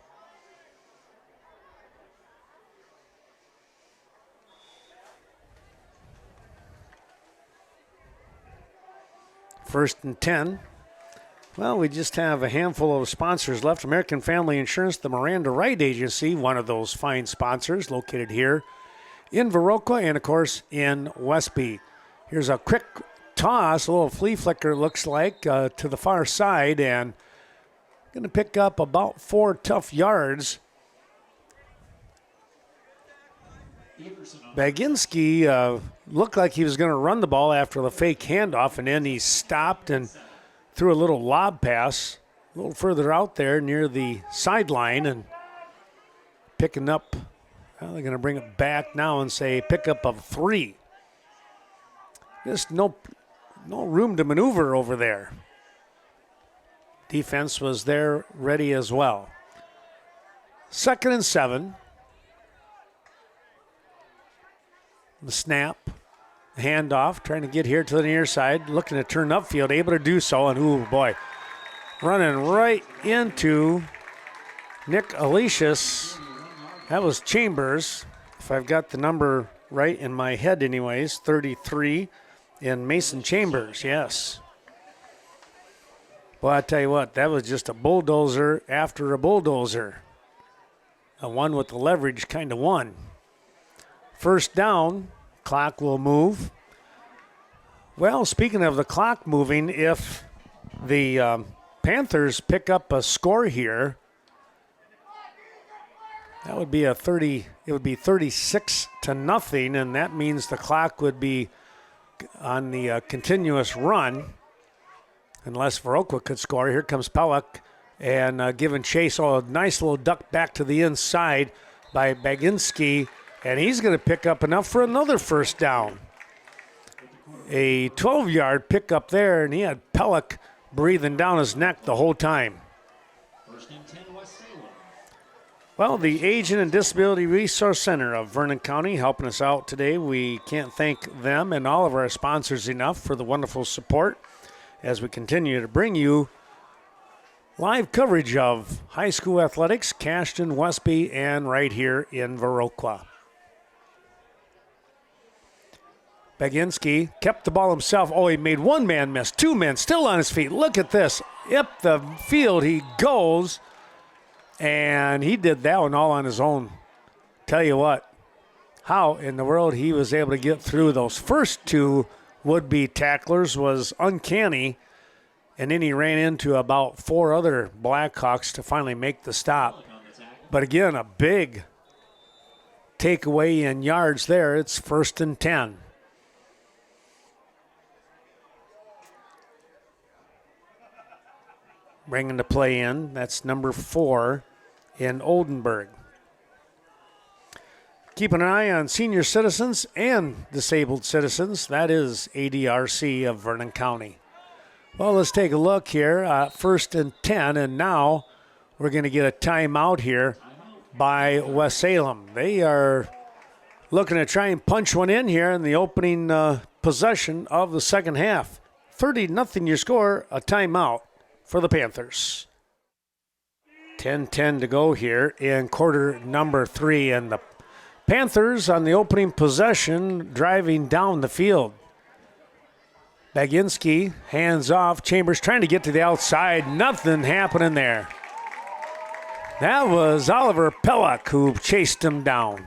First and 10. Well, we just have a handful of sponsors left. American Family Insurance, the Miranda Wright Agency, one of those fine sponsors located here in Viroqua and, of course, in Westby. Here's a quick toss, a little flea flicker looks like, to the far side, and going to pick up about 4 tough yards. Everson on Baginski looked like he was going to run the ball after the fake handoff, and then he stopped and threw a little lob pass a little further out there near the sideline and picking up. Well, they're going to bring it back now and say pickup of 3. Just no room to maneuver over there. Defense was there ready as well. 2nd and 7. The snap, handoff, trying to get here to the near side, looking to turn upfield, able to do so, and ooh boy, running right into Nick Alicius. That was Chambers, if I've got the number right in my head anyways, 33 in Mason Chambers, yes. Well, I tell you what, that was just a bulldozer after a bulldozer. A one with the leverage kind of won. 1st down, clock will move. Well, speaking of the clock moving, if the Panthers pick up a score here, that would be it would be 36-0, and that means the clock would be on the continuous run, unless Viroqua could score. Here comes Pellick, and giving chase. Oh, a nice little duck back to the inside by Baginski. And he's going to pick up enough for another 1st down. A 12-yard pickup there, and he had Pellick breathing down his neck the whole time. 1st and 10 West Salem. Well, the Aging and Disability Resource Center of Vernon County helping us out today. We can't thank them and all of our sponsors enough for the wonderful support as we continue to bring you live coverage of high school athletics, Cashton, Westby, and right here in Viroqua. Baginski kept the ball himself. Oh, he made 1 man miss. 2 men still on his feet. Look at this. Up the field he goes. And he did that one all on his own. Tell you what, how in the world he was able to get through those first 2 would-be tacklers was uncanny. And then he ran into about 4 other Blackhawks to finally make the stop. But again, a big takeaway in yards there. It's 1st and 10. Bringing the play in. That's number 4 in Oldenburg. Keep an eye on senior citizens and disabled citizens. That is ADRC of Vernon County. Well, let's take a look here. 1st and 10, and now we're going to get a timeout here by West Salem. They are looking to try and punch one in here in the opening possession of the second half. 30-0 your score, a timeout for the Panthers. 10-10 to go here in quarter number 3, and the Panthers on the opening possession driving down the field. Baginski hands off. Chambers trying to get to the outside. Nothing happening there. That was Oliver Pellick who chased him down.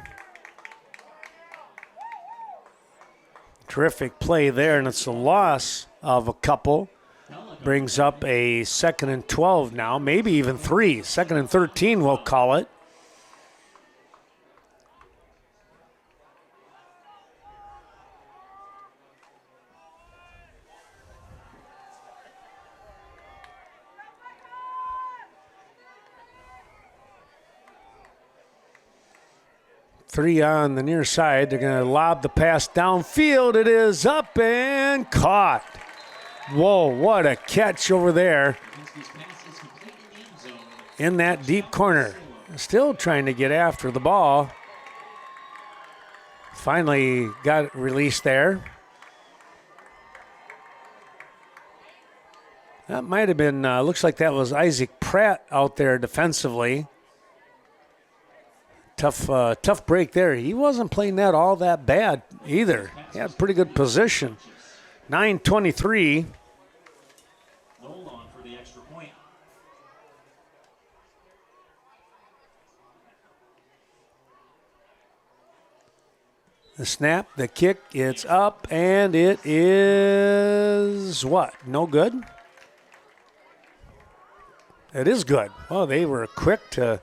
Terrific play there, and it's a loss of a couple. Brings up a 2nd and 12 now, maybe even 3. 2nd and 13, we'll call it. Three on the near side. They're going to lob the pass downfield. It is up and caught. Whoa, what a catch over there in that deep corner. Still trying to get after the ball. Finally got it released there. That might have been, looks like that was Isaac Pratt out there defensively. Tough break there. He wasn't playing that all that bad either. He had pretty good position. 9:23. Hold on for the extra point. The snap, the kick, it's up, and it is what? No good? It is good. Well, they were quick to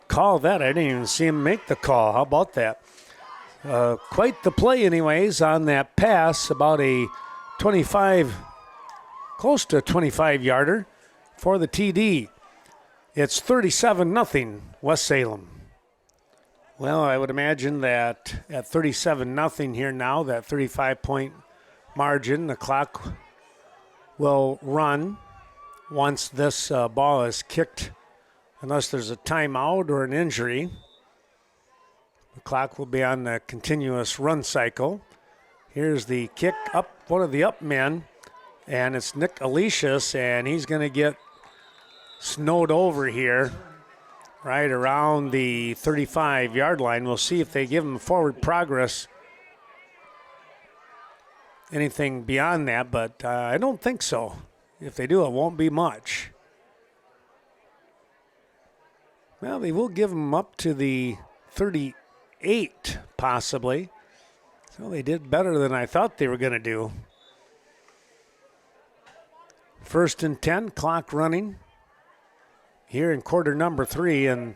call that. I didn't even see him make the call. How about that? Quite the play anyways on that pass, about a 25, close to a 25-yarder for the TD. It's 37-0 West Salem. Well, I would imagine that at 37-0 here now, that 35-point margin, the clock will run once this ball is kicked, unless there's a timeout or an injury. The clock will be on the continuous run cycle. Here's the kick up, one of the up men, and it's Nick Alicius, and he's going to get snowed over here right around the 35-yard line. We'll see if they give him forward progress, anything beyond that, but I don't think so. If they do, it won't be much. Well, they will give him up to the 38, possibly. So they did better than I thought they were going to do. 1st and 10, clock running here in quarter number 3, and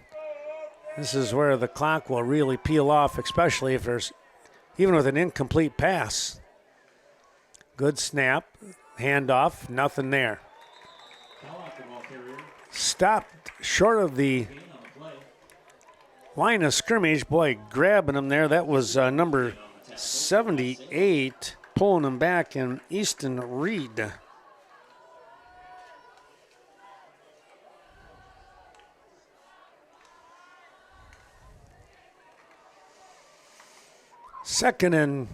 this is where the clock will really peel off, especially if there's, even with an incomplete pass. Good snap, handoff, nothing there. Stopped short of the line of scrimmage. Boy, grabbing him there. That was number 78, pulling him back, and Easton Reed. Second and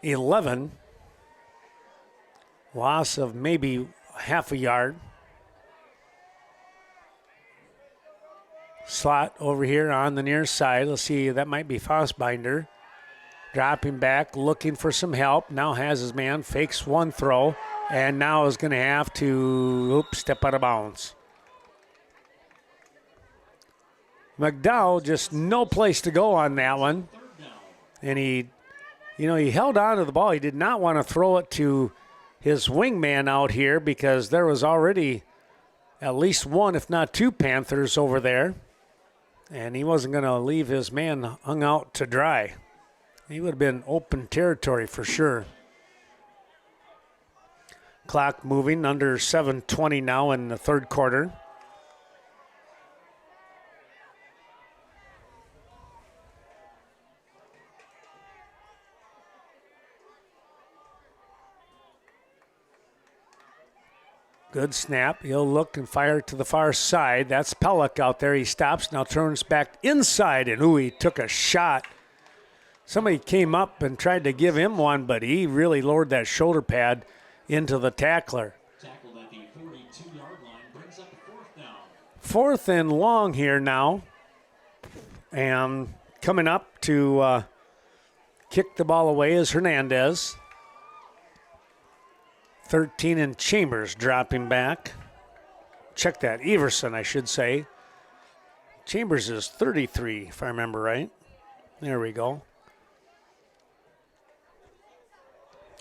11. Loss of maybe half a yard. Slot over here on the near side. Let's see, that might be Fossbinder. Dropping back, looking for some help. Now has his man, fakes one throw, and now is going to have to step out of bounds. McDowell, just no place to go on that one. And he held on to the ball. He did not want to throw it to his wingman out here because there was already at least one, if not two, Panthers over there. And he wasn't going to leave his man hung out to dry. He would have been open territory for sure. Clock moving, under 7:20 now in the third quarter. Good snap. He'll look and fire to the far side. That's Pellick out there. He stops, now turns back inside, and he took a shot. Somebody came up and tried to give him one, but he really lowered that shoulder pad into the tackler. Tackled at the 42-yard line, brings up a 4th down. 4th and long here now. And coming up to kick the ball away is Hernandez. 13 and Chambers dropping back. Check that. Everson, I should say. Chambers is 33, if I remember right. There we go.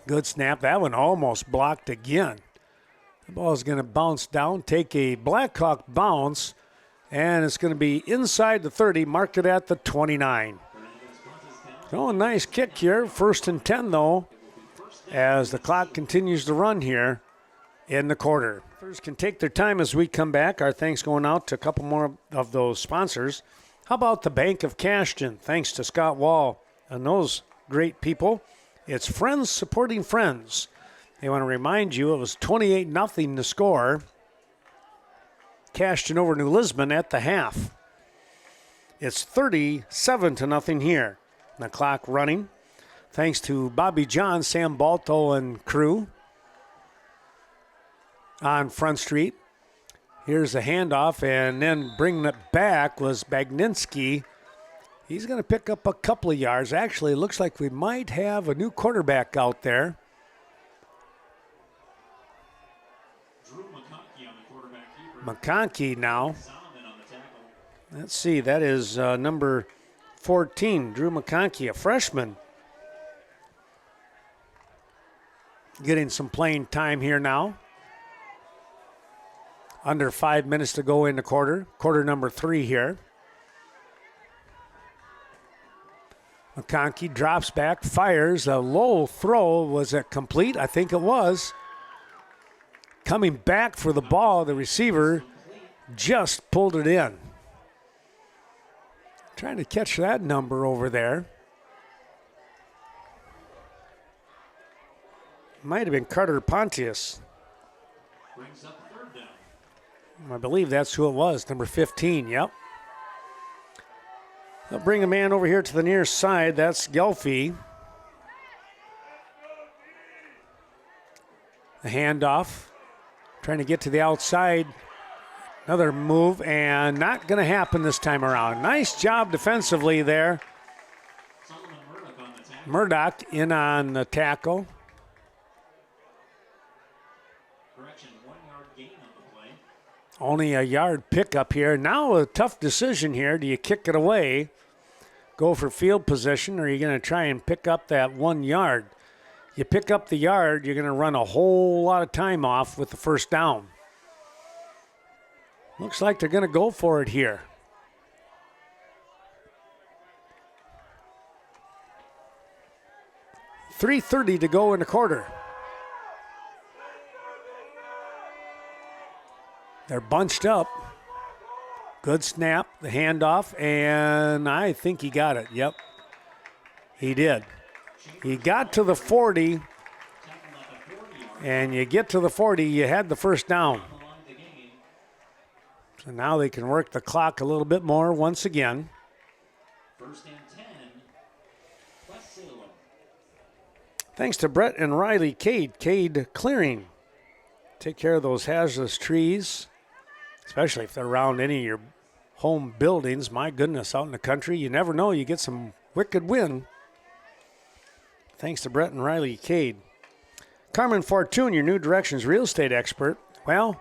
Good snap. That one almost blocked again. The ball is going to bounce down, take a Blackhawk bounce, and it's going to be inside the 30, mark it at the 29. So a nice kick here. 1st and 10, though, as the clock continues to run here in the quarter. First can take their time as we come back. Our thanks going out to a couple more of those sponsors. How about the Bank of Cashton? Thanks to Scott Wall and those great people. It's friends supporting friends. They want to remind you it was 28-0 to score. Cashton over New Lisbon at the half. It's 37-0 here. The clock running. Thanks to Bobby John, Sam Balto, and crew on Front Street. Here's the handoff, and then bringing it back was Bagninski. He's going to pick up a couple of yards. Actually, it looks like we might have a new quarterback out there. Drew McConkey on the quarterback keeper. McConkey now. Salem on the tackle. Let's see, that is number 14, Drew McConkey, a freshman. Getting some playing time here now. Under 5 minutes to go in the quarter. Quarter number 3 here. McConkey drops back, fires. A low throw. Was it complete? I think it was. Coming back for the ball, the receiver just pulled it in. Trying to catch that number over there. Might have been Carter Pontius. Brings up third down. I believe that's who it was, number 15, yep. They'll bring a man over here to the near side. That's Gelfie. The handoff. Trying to get to the outside. Another move, and not going to happen this time around. Nice job defensively there. Solomon Murdoch on the tackle. Murdoch in on the tackle. Correction, 1 yard gain on the play. Only a yard pickup here. Now a tough decision here. Do you kick it away, go for field position, or are you going to try and pick up that 1 yard? You pick up the yard, you're going to run a whole lot of time off with the first down. Looks like they're going to go for it here. 3:30 to go in the quarter. They're bunched up. Good snap, the handoff, and I think he got it. Yep, he did. He got to the 40, and you get to the 40, you had the first down. So now they can work the clock a little bit more once again. First and 10, West Salem. Thanks to Brett and Riley Cade Clearing. Take care of those hazardous trees, especially if they're around any of your home buildings. My goodness, out in the country, you never know. You get some wicked wind. Thanks to Brett and Riley Cade. Carmen Fortune, your New Directions real estate expert. Well,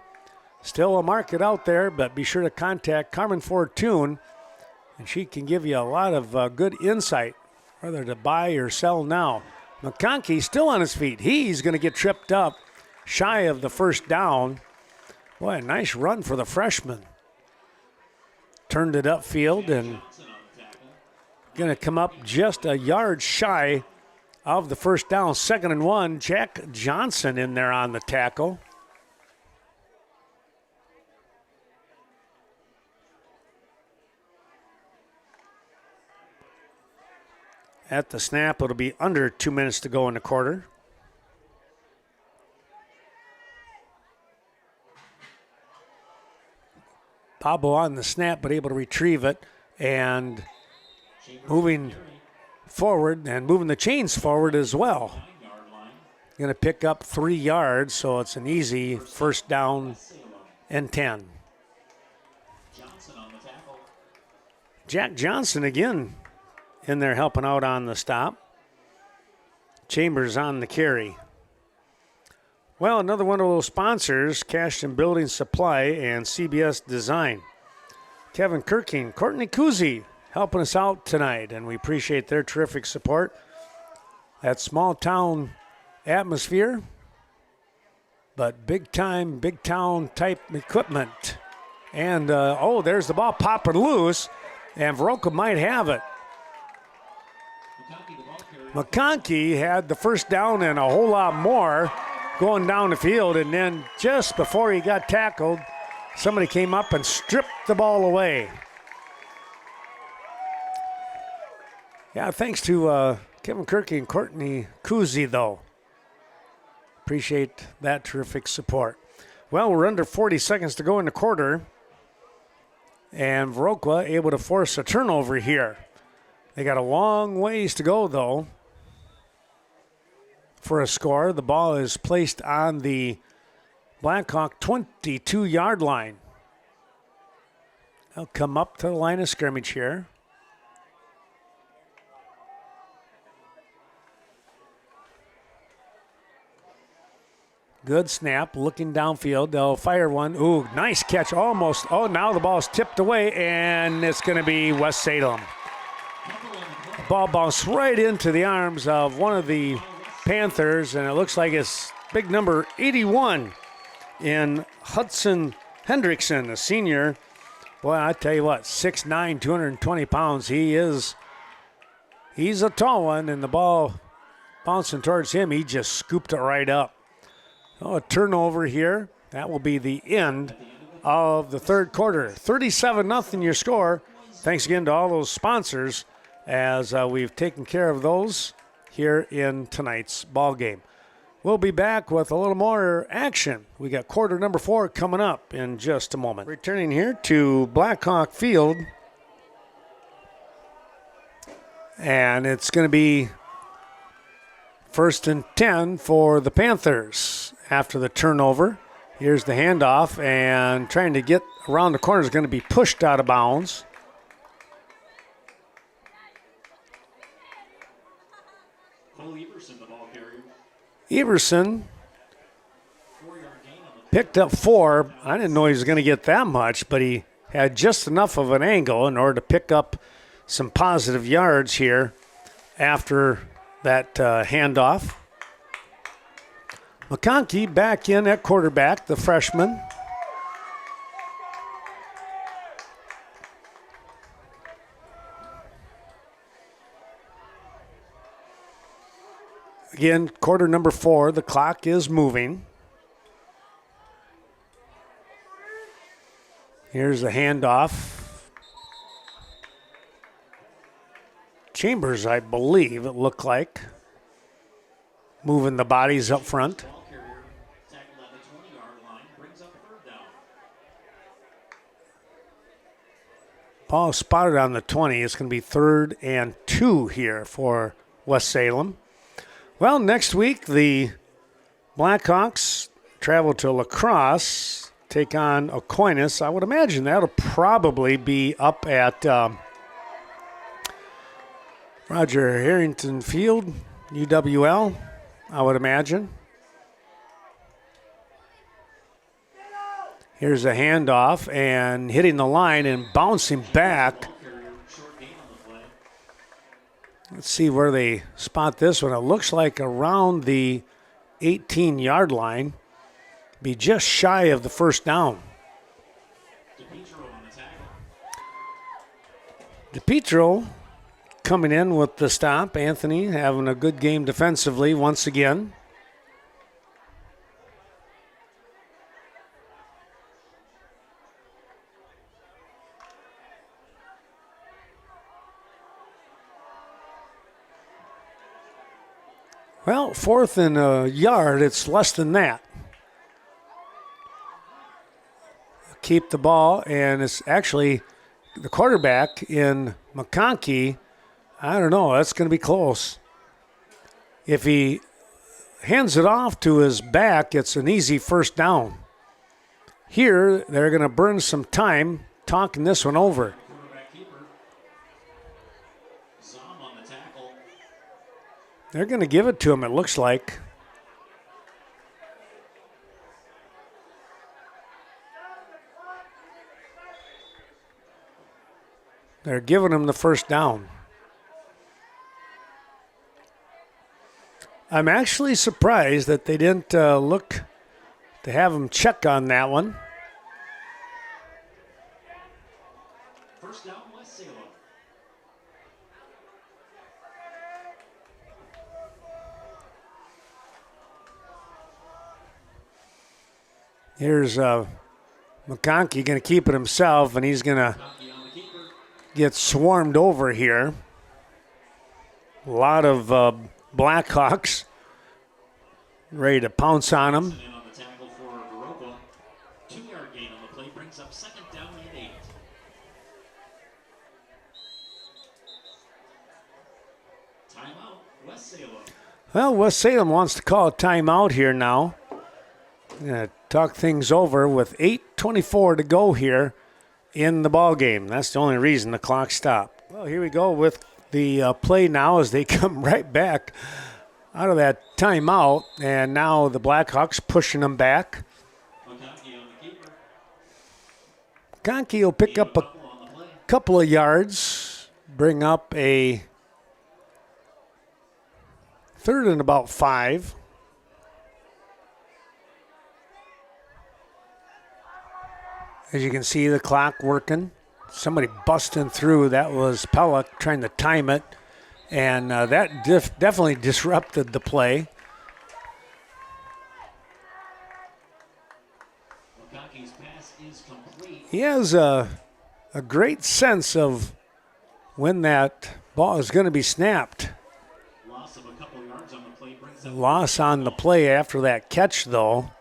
still a market out there, but be sure to contact Carmen Fortune, and she can give you a lot of good insight, whether to buy or sell now. McConkey still on his feet. He's going to get tripped up shy of the first down. Boy, a nice run for the freshman. Turned it upfield and going to come up just a yard shy of the first down. 2nd and 1. Jack Johnson in there on the tackle. At the snap, it'll be under 2 minutes to go in the quarter. Pablo on the snap, but able to retrieve it and moving forward and moving the chains forward as well. Going to pick up 3 yards, so it's an easy first down and 10. Jack Johnson again in there helping out on the stop. Chambers on the carry. Well, another one of those sponsors, Cashton Building Supply and CBS Design. Kevin Kirking, Courtney Coulee helping us out tonight, and we appreciate their terrific support. That small town atmosphere, but big town type equipment. And, there's the ball popping loose, and Viroqua might have it. McConkey had the first down and a whole lot more going down the field, and then just before he got tackled, somebody came up and stripped the ball away. Yeah, thanks to Kevin Kirky and Courtney Coulee, though. Appreciate that terrific support. Well, we're under 40 seconds to go in the quarter, and Viroqua able to force a turnover here. They got a long ways to go, though, for a score. The ball is placed on the Blackhawk 22-yard line. They'll come up to the line of scrimmage here. Good snap, looking downfield. They'll fire one. Ooh, nice catch, almost. Oh, now the ball's tipped away, and it's going to be West Salem. The ball bounced right into the arms of one of the Panthers, and it looks like it's big number 81 in Hudson Hendrickson, a senior. Boy, I tell you what, 6'9", 220 pounds. He is He's a tall one, and the ball bouncing towards him, he just scooped it right up. Oh, a turnover here. That will be the end of the third quarter. 37-0 your score. Thanks again to all those sponsors as we've taken care of those here in tonight's ball game. We'll be back with a little more action. We got quarter number 4 coming up in just a moment. Returning here to Blackhawk Field. And it's going to be 1st and 10 for the Panthers after the turnover. Here's the handoff, and trying to get around the corner is going to be pushed out of bounds. Everson, the ball carrier. Everson picked up 4. I didn't know he was going to get that much, but he had just enough of an angle in order to pick up some positive yards here after that handoff. McConkey back in at quarterback, the freshman. Again, quarter number 4, the clock is moving. Here's the handoff. Chambers, I believe it looked like, moving the bodies up front. Ball spotted on the 20. It's going to be 3rd and 2 here for West Salem. Well, next week the Blackhawks travel to La Crosse, take on Aquinas. I would imagine that'll probably be up at Roger Harrington Field, UWL, I would imagine. Here's a handoff and hitting the line and bouncing back. Let's see where they spot this one. It looks like around the 18-yard line. Be just shy of the first down. DePietro coming in with the stop. Anthony having a good game defensively once again. Well, 4th and a yard, it's less than that. Keep the ball, and it's actually the quarterback in McConkey. I don't know, that's going to be close. If he hands it off to his back, it's an easy first down. Here, they're going to burn some time talking this one over. They're going to give it to him, it looks like. They're giving him the first down. I'm actually surprised that they didn't look to have him check on that one. First down, West Salem. Here's McConkey going to keep it himself, and he's going to get swarmed over here. A lot of Blackhawks ready to pounce on him. On the tackle for Viroqua. 2-yard gain on the play brings up 2nd down and 8. Timeout, West Salem. Well, West Salem wants to call a timeout here now. Going to talk things over with 8:24 to go here in the ball game. That's the only reason the clock stopped. Well, here we go with the play now as they come right back out of that timeout, and now the Blackhawks pushing them back. McConkey will pick up a couple of yards, bring up a 3rd and about 5. As you can see, the clock working. Somebody busting through. That was Pellick trying to time it. And that definitely disrupted the play. Lukaku's pass is complete. He has a great sense of when that ball is going to be snapped. Loss of a couple yards on the play brings up Loss on the play after that catch, though.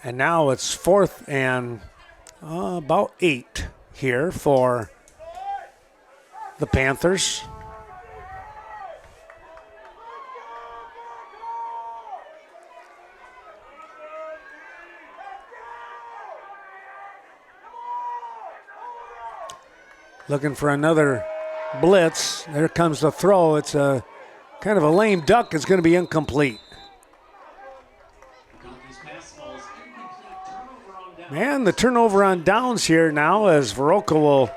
And now it's 4th and about 8 here for the Panthers. Looking for another blitz. There comes the throw. It's a kind of a lame duck. It's going to be incomplete. Lukaku's pass falls incomplete. Turnover on down. Man, the turnover on downs here now as Viroqua will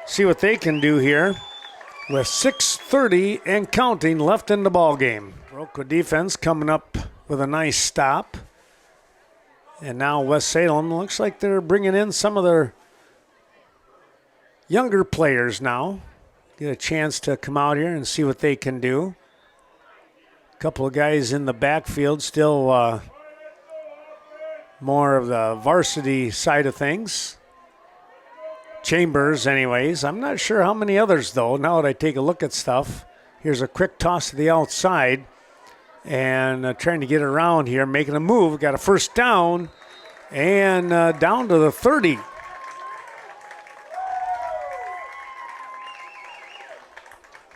see what they can do here with 6:30 and counting left in the ball game. Viroqua defense coming up with a nice stop. And now West Salem looks like they're bringing in some of their younger players now. Get a chance to come out here and see what they can do. A couple of guys in the backfield, still more of the varsity side of things. Chambers, anyways. I'm not sure how many others, though, now that I take a look at stuff. Here's a quick toss to the outside. And trying to get around here, making a move. Got a first down. And down to the 30.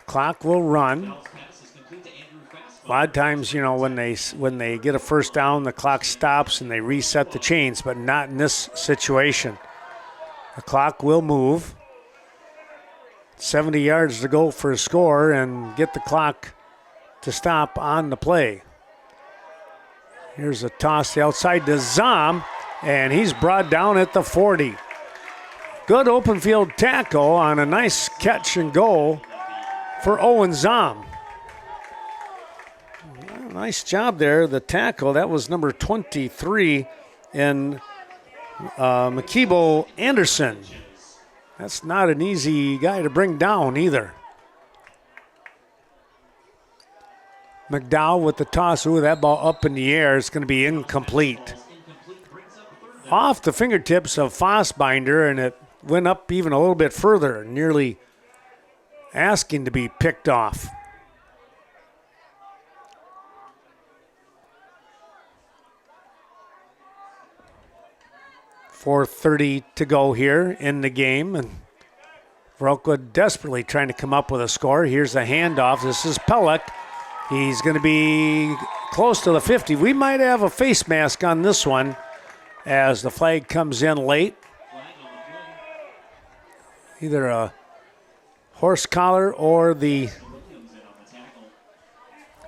Clock will run. Bell's pass is complete to Andrew Fastball. A lot of times, you know, when they get a first down, the clock stops and they reset the chains, but not in this situation. The clock will move. 70 yards to go for a score and get the clock to stop on the play. Here's a toss to the outside to Zom, and he's brought down at the 40. Good open field tackle on a nice catch and goal for Owen Zom. Well, nice job there, the tackle. That was number 23 in Makibo Anderson. That's not an easy guy to bring down either. McDowell with the toss. Ooh, that ball up in the air. It's going to be incomplete. Off the fingertips of Fossbinder, and it went up even a little bit further, nearly asking to be picked off. .430 to go here in the game, and Viroqua desperately trying to come up with a score. Here's a handoff. This is Pellick. He's going to be close to the 50. We might have a face mask on this one as the flag comes in late. Either a horse collar or the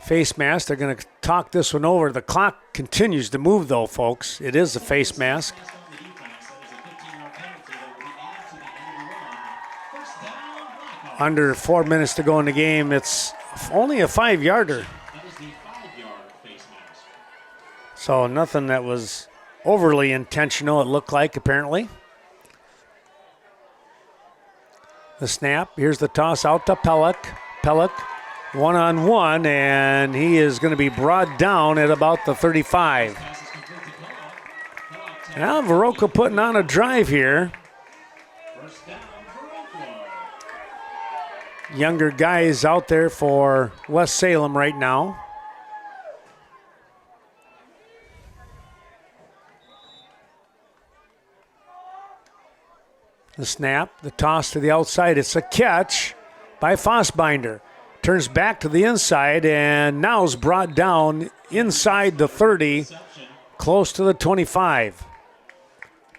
face mask. They're going to talk this one over. The clock continues to move, though, folks. It is a face mask. Under 4 minutes to go in the game. It's only a 5-yarder. That is the 5-yard face mask. So nothing that was overly intentional, it looked like, apparently. The snap. Here's the toss out to Pellick. Pellick, one-on-one, and he is going to be brought down at about the 35. Pass is complete to Pellick. Now Viroqua putting on a drive here. First down for Viroqua. Younger guys out there for West Salem right now. The snap, the toss to the outside. It's a catch by Fossbinder. Turns back to the inside and now is brought down inside the 30, close to the 25.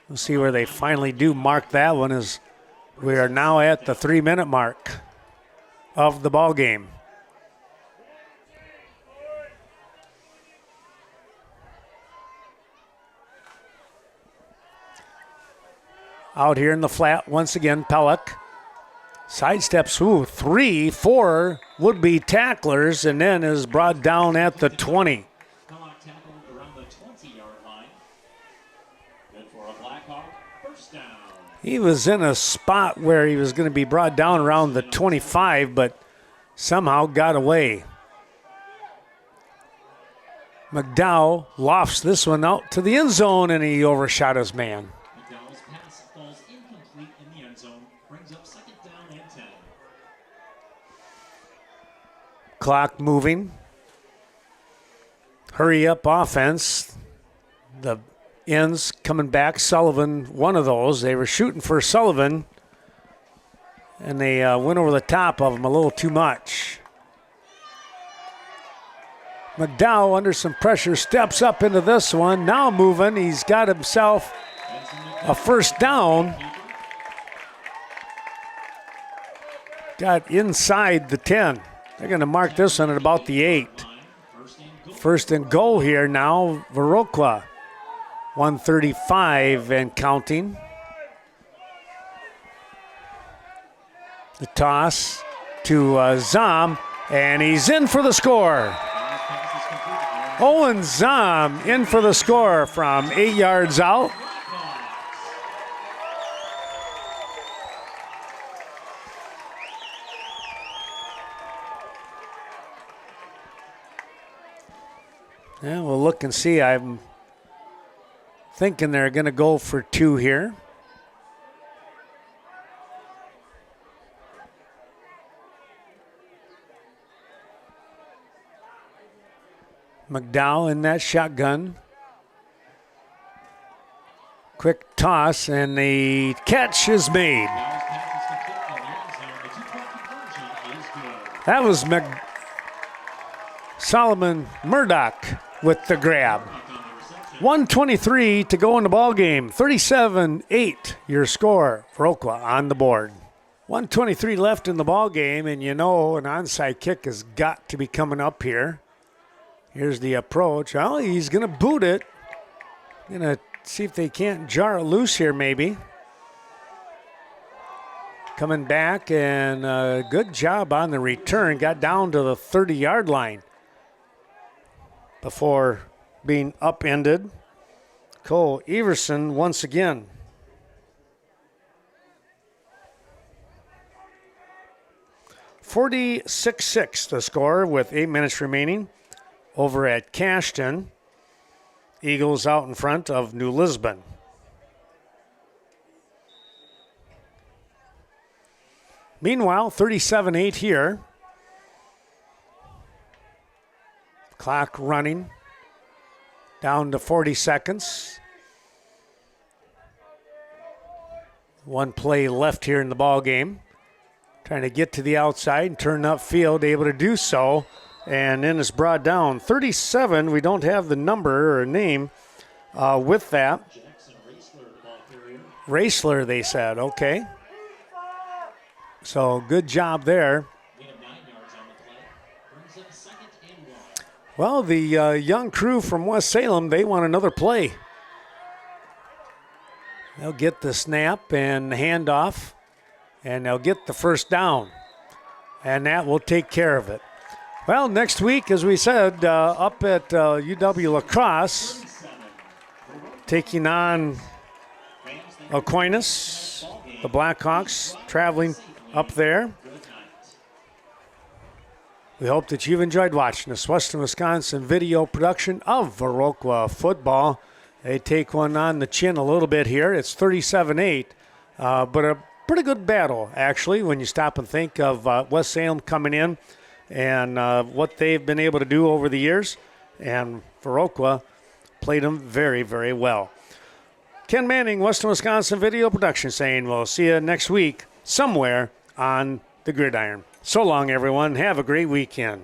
We'll see where they finally do mark that one as we are now at the 3-minute mark of the ball game. Out here in the flat, once again, Pellick sidesteps, 3, 4 would-be tacklers, and then is brought down at the 20. Pellick tackled around the 20-yard line. Good for a Blackhawk First down. He was in a spot where he was going to be brought down around the 25, but somehow got away. McDowell lofts this one out to the end zone, and he overshot his man. McDowell's pass falls incomplete in the end zone. Brings up second down and 10. Clock moving. Hurry up offense. The ends coming back. Sullivan, one of those. They were shooting for Sullivan, and they went over the top of him a little too much. McDowell, under some pressure, steps up into this one. Now moving. He's got himself a first down. Got inside the 10. They're going to mark this one at about the 8. First and goal here now, Viroqua. 135 and counting. The toss to Zom, and he's in for the score. Owen Zom in for the score from 8 yards out. Yeah, we'll look and see. I'm thinking they're going to go for 2 here. McDowell in that shotgun. Quick toss, and the catch is made. That was Solomon Murdoch with the grab. 1:23 to go in the ball game. 37-8 your score. Viroqua on the board. 1:23 left in the ball game, and you know an onside kick has got to be coming up here. Here's the approach. Well, he's going to boot it. Going to see if they can't jar it loose here maybe. Coming back, and good job on the return. Got down to the 30-yard line before being upended. Cole Everson once again. (46-6) the score with 8 minutes remaining over at Cashton. Eagles out in front of New Lisbon. Meanwhile, 37-8 here. Clock running down to 40 seconds. One play left here in the ball game. Trying to get to the outside and turn upfield, able to do so. And then it's brought down. 37, we don't have the number or name with that. Raisler, they said, okay. So good job there. Well, the young crew from West Salem, they want another play. They'll get the snap and handoff, and they'll get the first down. And that will take care of it. Well, next week, as we said, up at UW La Crosse, taking on Aquinas, the Blackhawks, traveling up there. We hope that you've enjoyed watching this Western Wisconsin video production of Viroqua football. They take one on the chin a little bit here. It's 37-8, but a pretty good battle, actually, when you stop and think of West Salem coming in and what they've been able to do over the years. And Viroqua played them very, very well. Ken Manning, Western Wisconsin Video Production, saying we'll see you next week somewhere on the gridiron. So long, everyone. Have a great weekend.